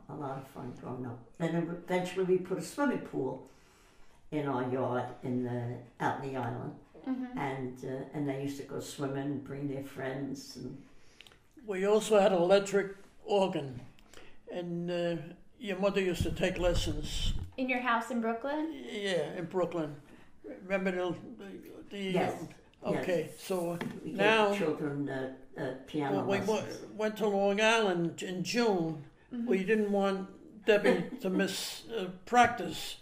growing up. Then eventually we put a swimming pool in our yard out in the island, and they used to go swimming and bring their friends. And We also had an electric organ, and your mother used to take lessons. In your house in Brooklyn? Yeah, in Brooklyn. Remember the Yes. Okay, yes. so we now gave children piano we lessons. went to Long Island in June. We didn't want Debbie to miss practice,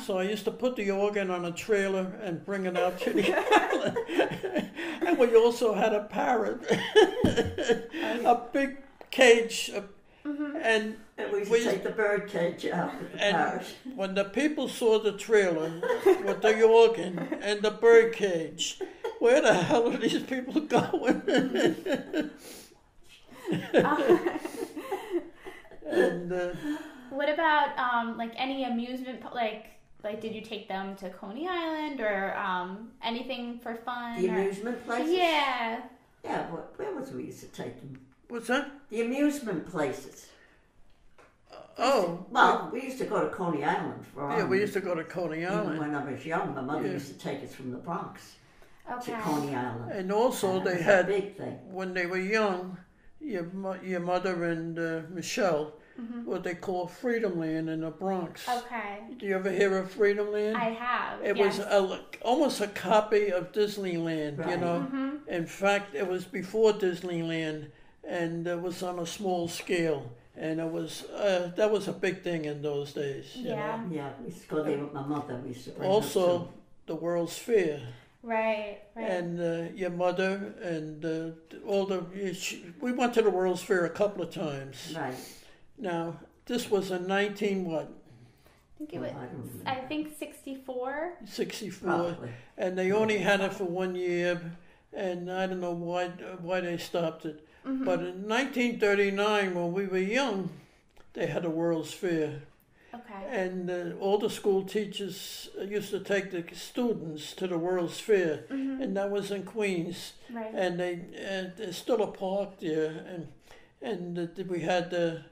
so I used to put the organ on a trailer and bring it out to the island. And we also had a parrot, a big cage, and we used to take the bird cage out with the parrot. When the people saw the trailer with the organ and the bird cage, where the hell are these people going? And what about like any amusement? Like did you take them to Coney Island or anything for fun? The amusement places? Yeah. Yeah, where was we used to take them? what's that? The amusement places. Oh. Well, we used to go to Coney Island for Yeah, we used to go to Coney even Island. when I was young. My mother used to take us from the Bronx Okay. to Coney Island. And also And it they was had, a big thing. when they were young, your mother and Michelle, what they call Freedom Land in the Bronx. Okay. Do you ever hear of Freedom Land? I have. It yes. was almost a copy of Disneyland, you Right. know. In fact, it was before Disneyland, and it was on a small scale, and it was that was a big thing in those days. You Yeah. know? Yeah, we used to go there with my mother. We used to bring Also, her the World's Fair, Right. and your mother and all the we went to the World's Fair a couple of times. to. Right. Now, this was in 19 what? I think it was. I don't remember. I think 64. 64, Probably. and they only had it for 1 year, and I don't know why they stopped it. But in 1939, when we were young, they had a World's Fair, Okay. and all the school teachers used to take the students to the World's Fair, and that was in Queens, Right. and there's still a park there, and we had the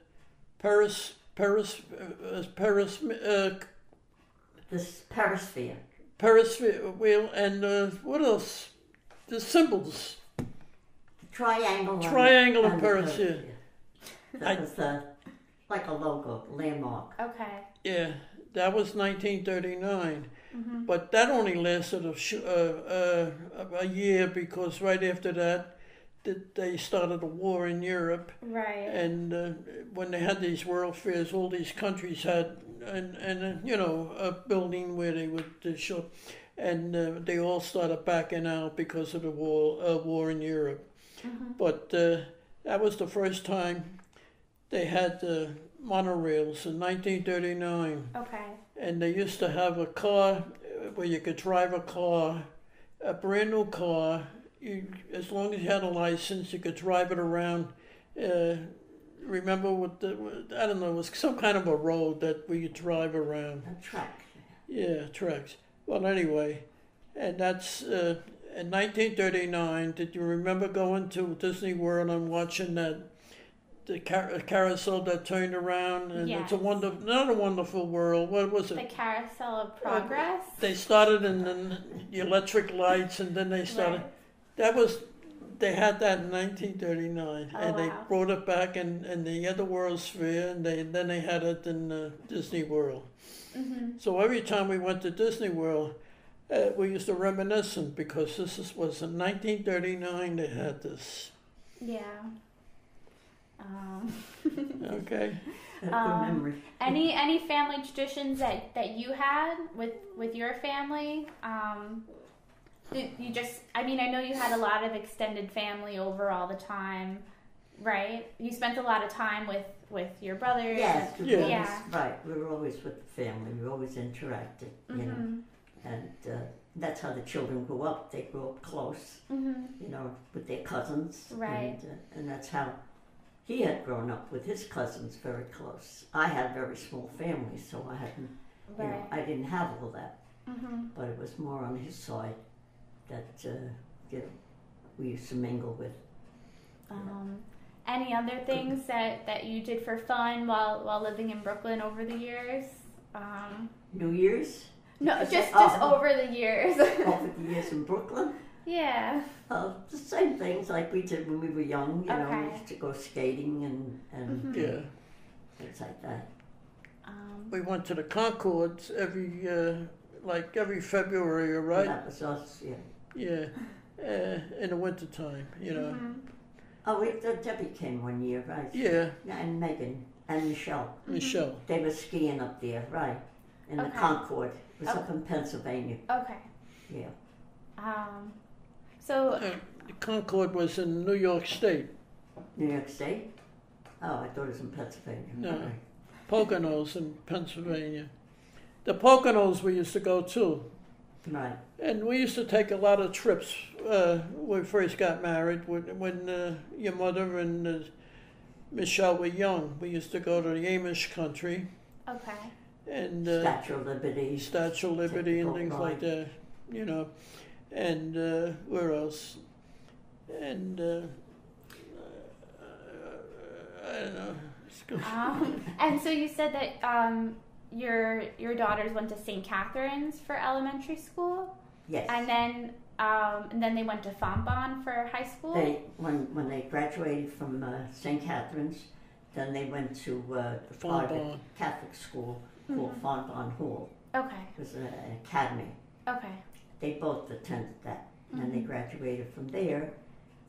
Paris. This Paris Fair. Paris wheel, and what else? The symbols. Triangle. Triangle of and Paris, the- yeah. That was like a logo, landmark. Okay. Yeah, that was 1939. But that only lasted a year, because right after that, they started a war in Europe. Right. And when they had these world fairs, all these countries had, and you know, a building where they would show, and they all started backing out because of the war in Europe. But that was the first time they had monorails in 1939, Okay. and they used to have a car where you could drive a car, a brand new car. As long as you had a license, you could drive it around. Remember I don't know, it was some kind of a road that we could drive around. A track. Yeah, tracks. Well, anyway, and that's in 1939. Did you remember going to Disney World and watching the carousel that turned around? And Yes. it's not a wonderful world. What was The it? Carousel of Progress. They started in the electric lights, and then they started. Right. They had that in 1939, Oh, and they wow. brought it back in the other World's Fair, and then they had it in Disney World. So every time we went to Disney World, we used to reminisce, because was in 1939 they had this. Yeah. Okay. Good memory. Any family traditions that you had with your family? Did you just? I mean, I know you had a lot of extended family over all the time, right? You spent a lot of time with your brothers. Yes, and- we were yeah. always, right. We were always with the family. We always interacted, you know, and that's how the children grew up. They grew up close, you know, with their cousins, Right. And that's how he had grown up with his cousins, very close. I had a very small family, so I hadn't, you know, Right. I didn't have all that, but it was more on his side that you know, we used to mingle with. Any other things that you did for fun while living in Brooklyn over the years? New Year's. No, Is just that- over the years. Over the years in Brooklyn. Yeah. The same things like we did when we were young, you know, Okay. we used to go skating and Yeah. things like that. We went to the Concords every February, Well, right? that was us, yeah. Yeah. In the wintertime, you know. Oh, Debbie came one year, right? Yeah, And Megan and Michelle. Michelle. They were skiing up there, right? In the Okay. Concord. It was Oh. up in Pennsylvania. Okay. Yeah. So Concord was in New York State. New York State? Oh, I thought it was in Pennsylvania. No. Okay. Poconos in Pennsylvania. The Poconos we used to go to. Right. And we used to take a lot of trips when we first got married. When your mother and Michelle were young, we used to go to the Amish country. Okay. And Statue of Liberty. Statue of Liberty and things like that, you know. And where else? And I don't know. And so you said that your daughters went to St. Catherine's for elementary school? Yes. And then they went to Fontbonne for high school? When they graduated from St. Catherine's, then they went to a private Catholic school called Fontbonne Hall. Okay. It was an academy. Okay. They both attended that. And they graduated from there.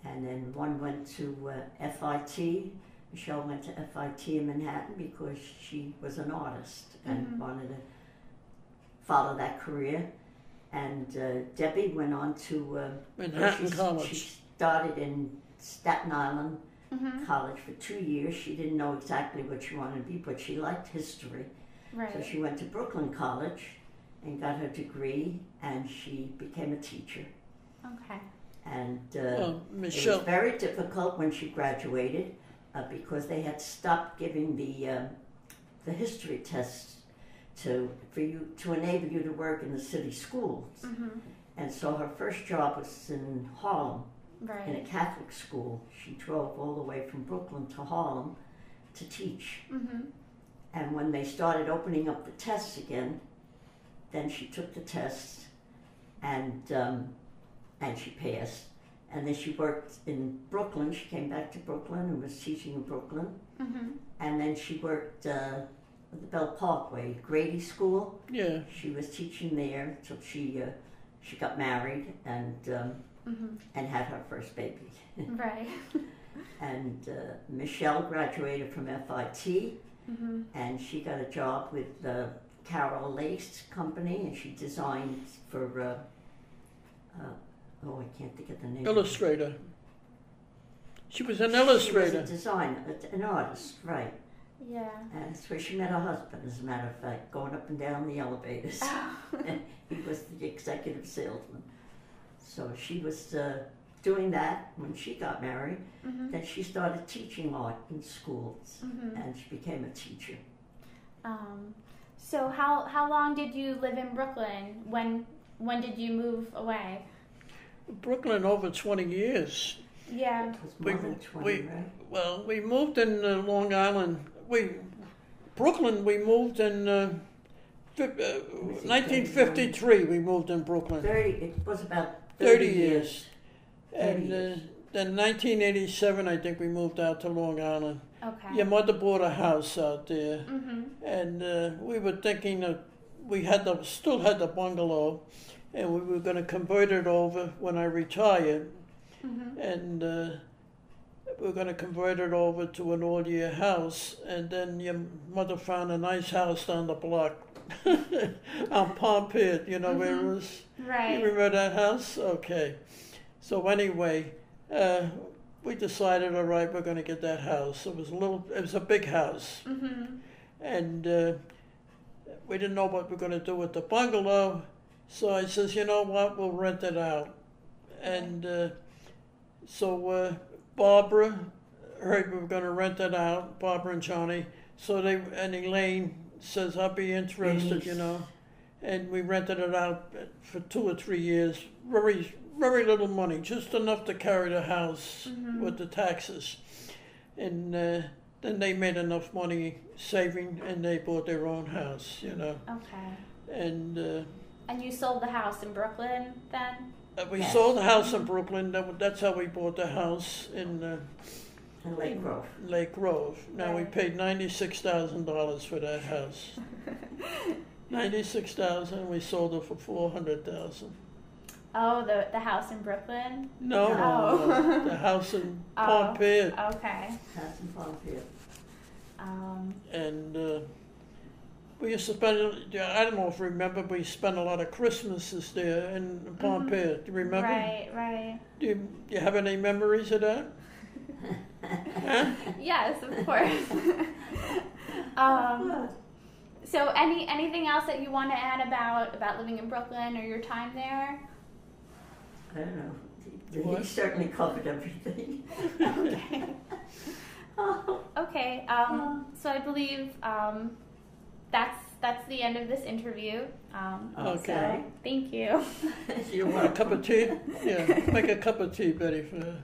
And then one went to FIT. Michelle went to FIT in Manhattan because she was an artist and wanted to follow that career. And Debbie went on to Manhattan College. She started in Staten Island College for 2 years. She didn't know exactly what she wanted to be, but she liked history. Right. So she went to Brooklyn College and got her degree, and she became a teacher. Okay. And Michelle. it was very difficult when she graduated because they had stopped giving the history tests to enable you to work in the city schools. And so her first job was in Harlem, in a Catholic school. She drove all the way from Brooklyn to Harlem to teach. And when they started opening up the tests again, then she took the tests and she passed. And then she worked in Brooklyn. She came back to Brooklyn and was teaching in Brooklyn. And then she worked at the Bell Parkway Grady School. Yeah. She was teaching there till she got married and had her first baby. Right. And Michelle graduated from FIT, and she got a job with Carol Lace Company, and she designed for I can't think of the name. Illustrator. She was an illustrator. She was a designer, an artist, right. Yeah. And that's where she met her husband, as a matter of fact, going up and down the elevators. And he was the executive salesman. So she was doing that when she got married. Then she started teaching art in schools, and she became a teacher. So how long did you live in Brooklyn? When did you move away? Brooklyn over 20 years. Yeah. It was more than 20, right? Well, we moved in Long Island. Brooklyn, we moved in 1953. We moved in Brooklyn. It was about 30 years. 30 And years. then 1987, I think we moved out to Long Island. Okay. Your mother bought a house out there. And we were thinking that we still had the bungalow, and we were going to convert it over when I retired. And we were going to convert it over to an all-year house. And then your mother found a nice house down the block on Pompey, you know where it was? Right. You remember that house? Okay. So anyway, we decided, all right, we're going to get that house. It was a big house. And we didn't know what we were going to do with the bungalow. So I says, you know what, we'll rent it out. And so Barbara heard we were going to rent it out, Barbara and Johnny. So and Elaine says, I'll be interested, you know. And we rented it out for 2 or 3 years. Very, very little money, just enough to carry the house with the taxes. And then they made enough money saving, and they bought their own house, you know. Okay. And you sold the house in Brooklyn then? We sold the house in Brooklyn. That's how we bought the house in Lake Grove. Lake Grove. Now we Right. paid $96,000 for that house. $96,000. We sold it for $400,000. Oh, the house in Brooklyn? No, no, the house in Pompey. Okay. House in Pompey. And We used to spend, I don't know if you remember, but we spent a lot of Christmases there in Pompeii. Do you remember? Right. Do you have any memories of that? Huh? Yes, of course. So anything else that you want to add about living in Brooklyn or your time there? I don't know. What? He certainly covered everything. Okay. Okay. So I believe that's the end of this interview. Okay. So thank you. You want a cup of tea? Yeah, make a cup of tea, Betty, for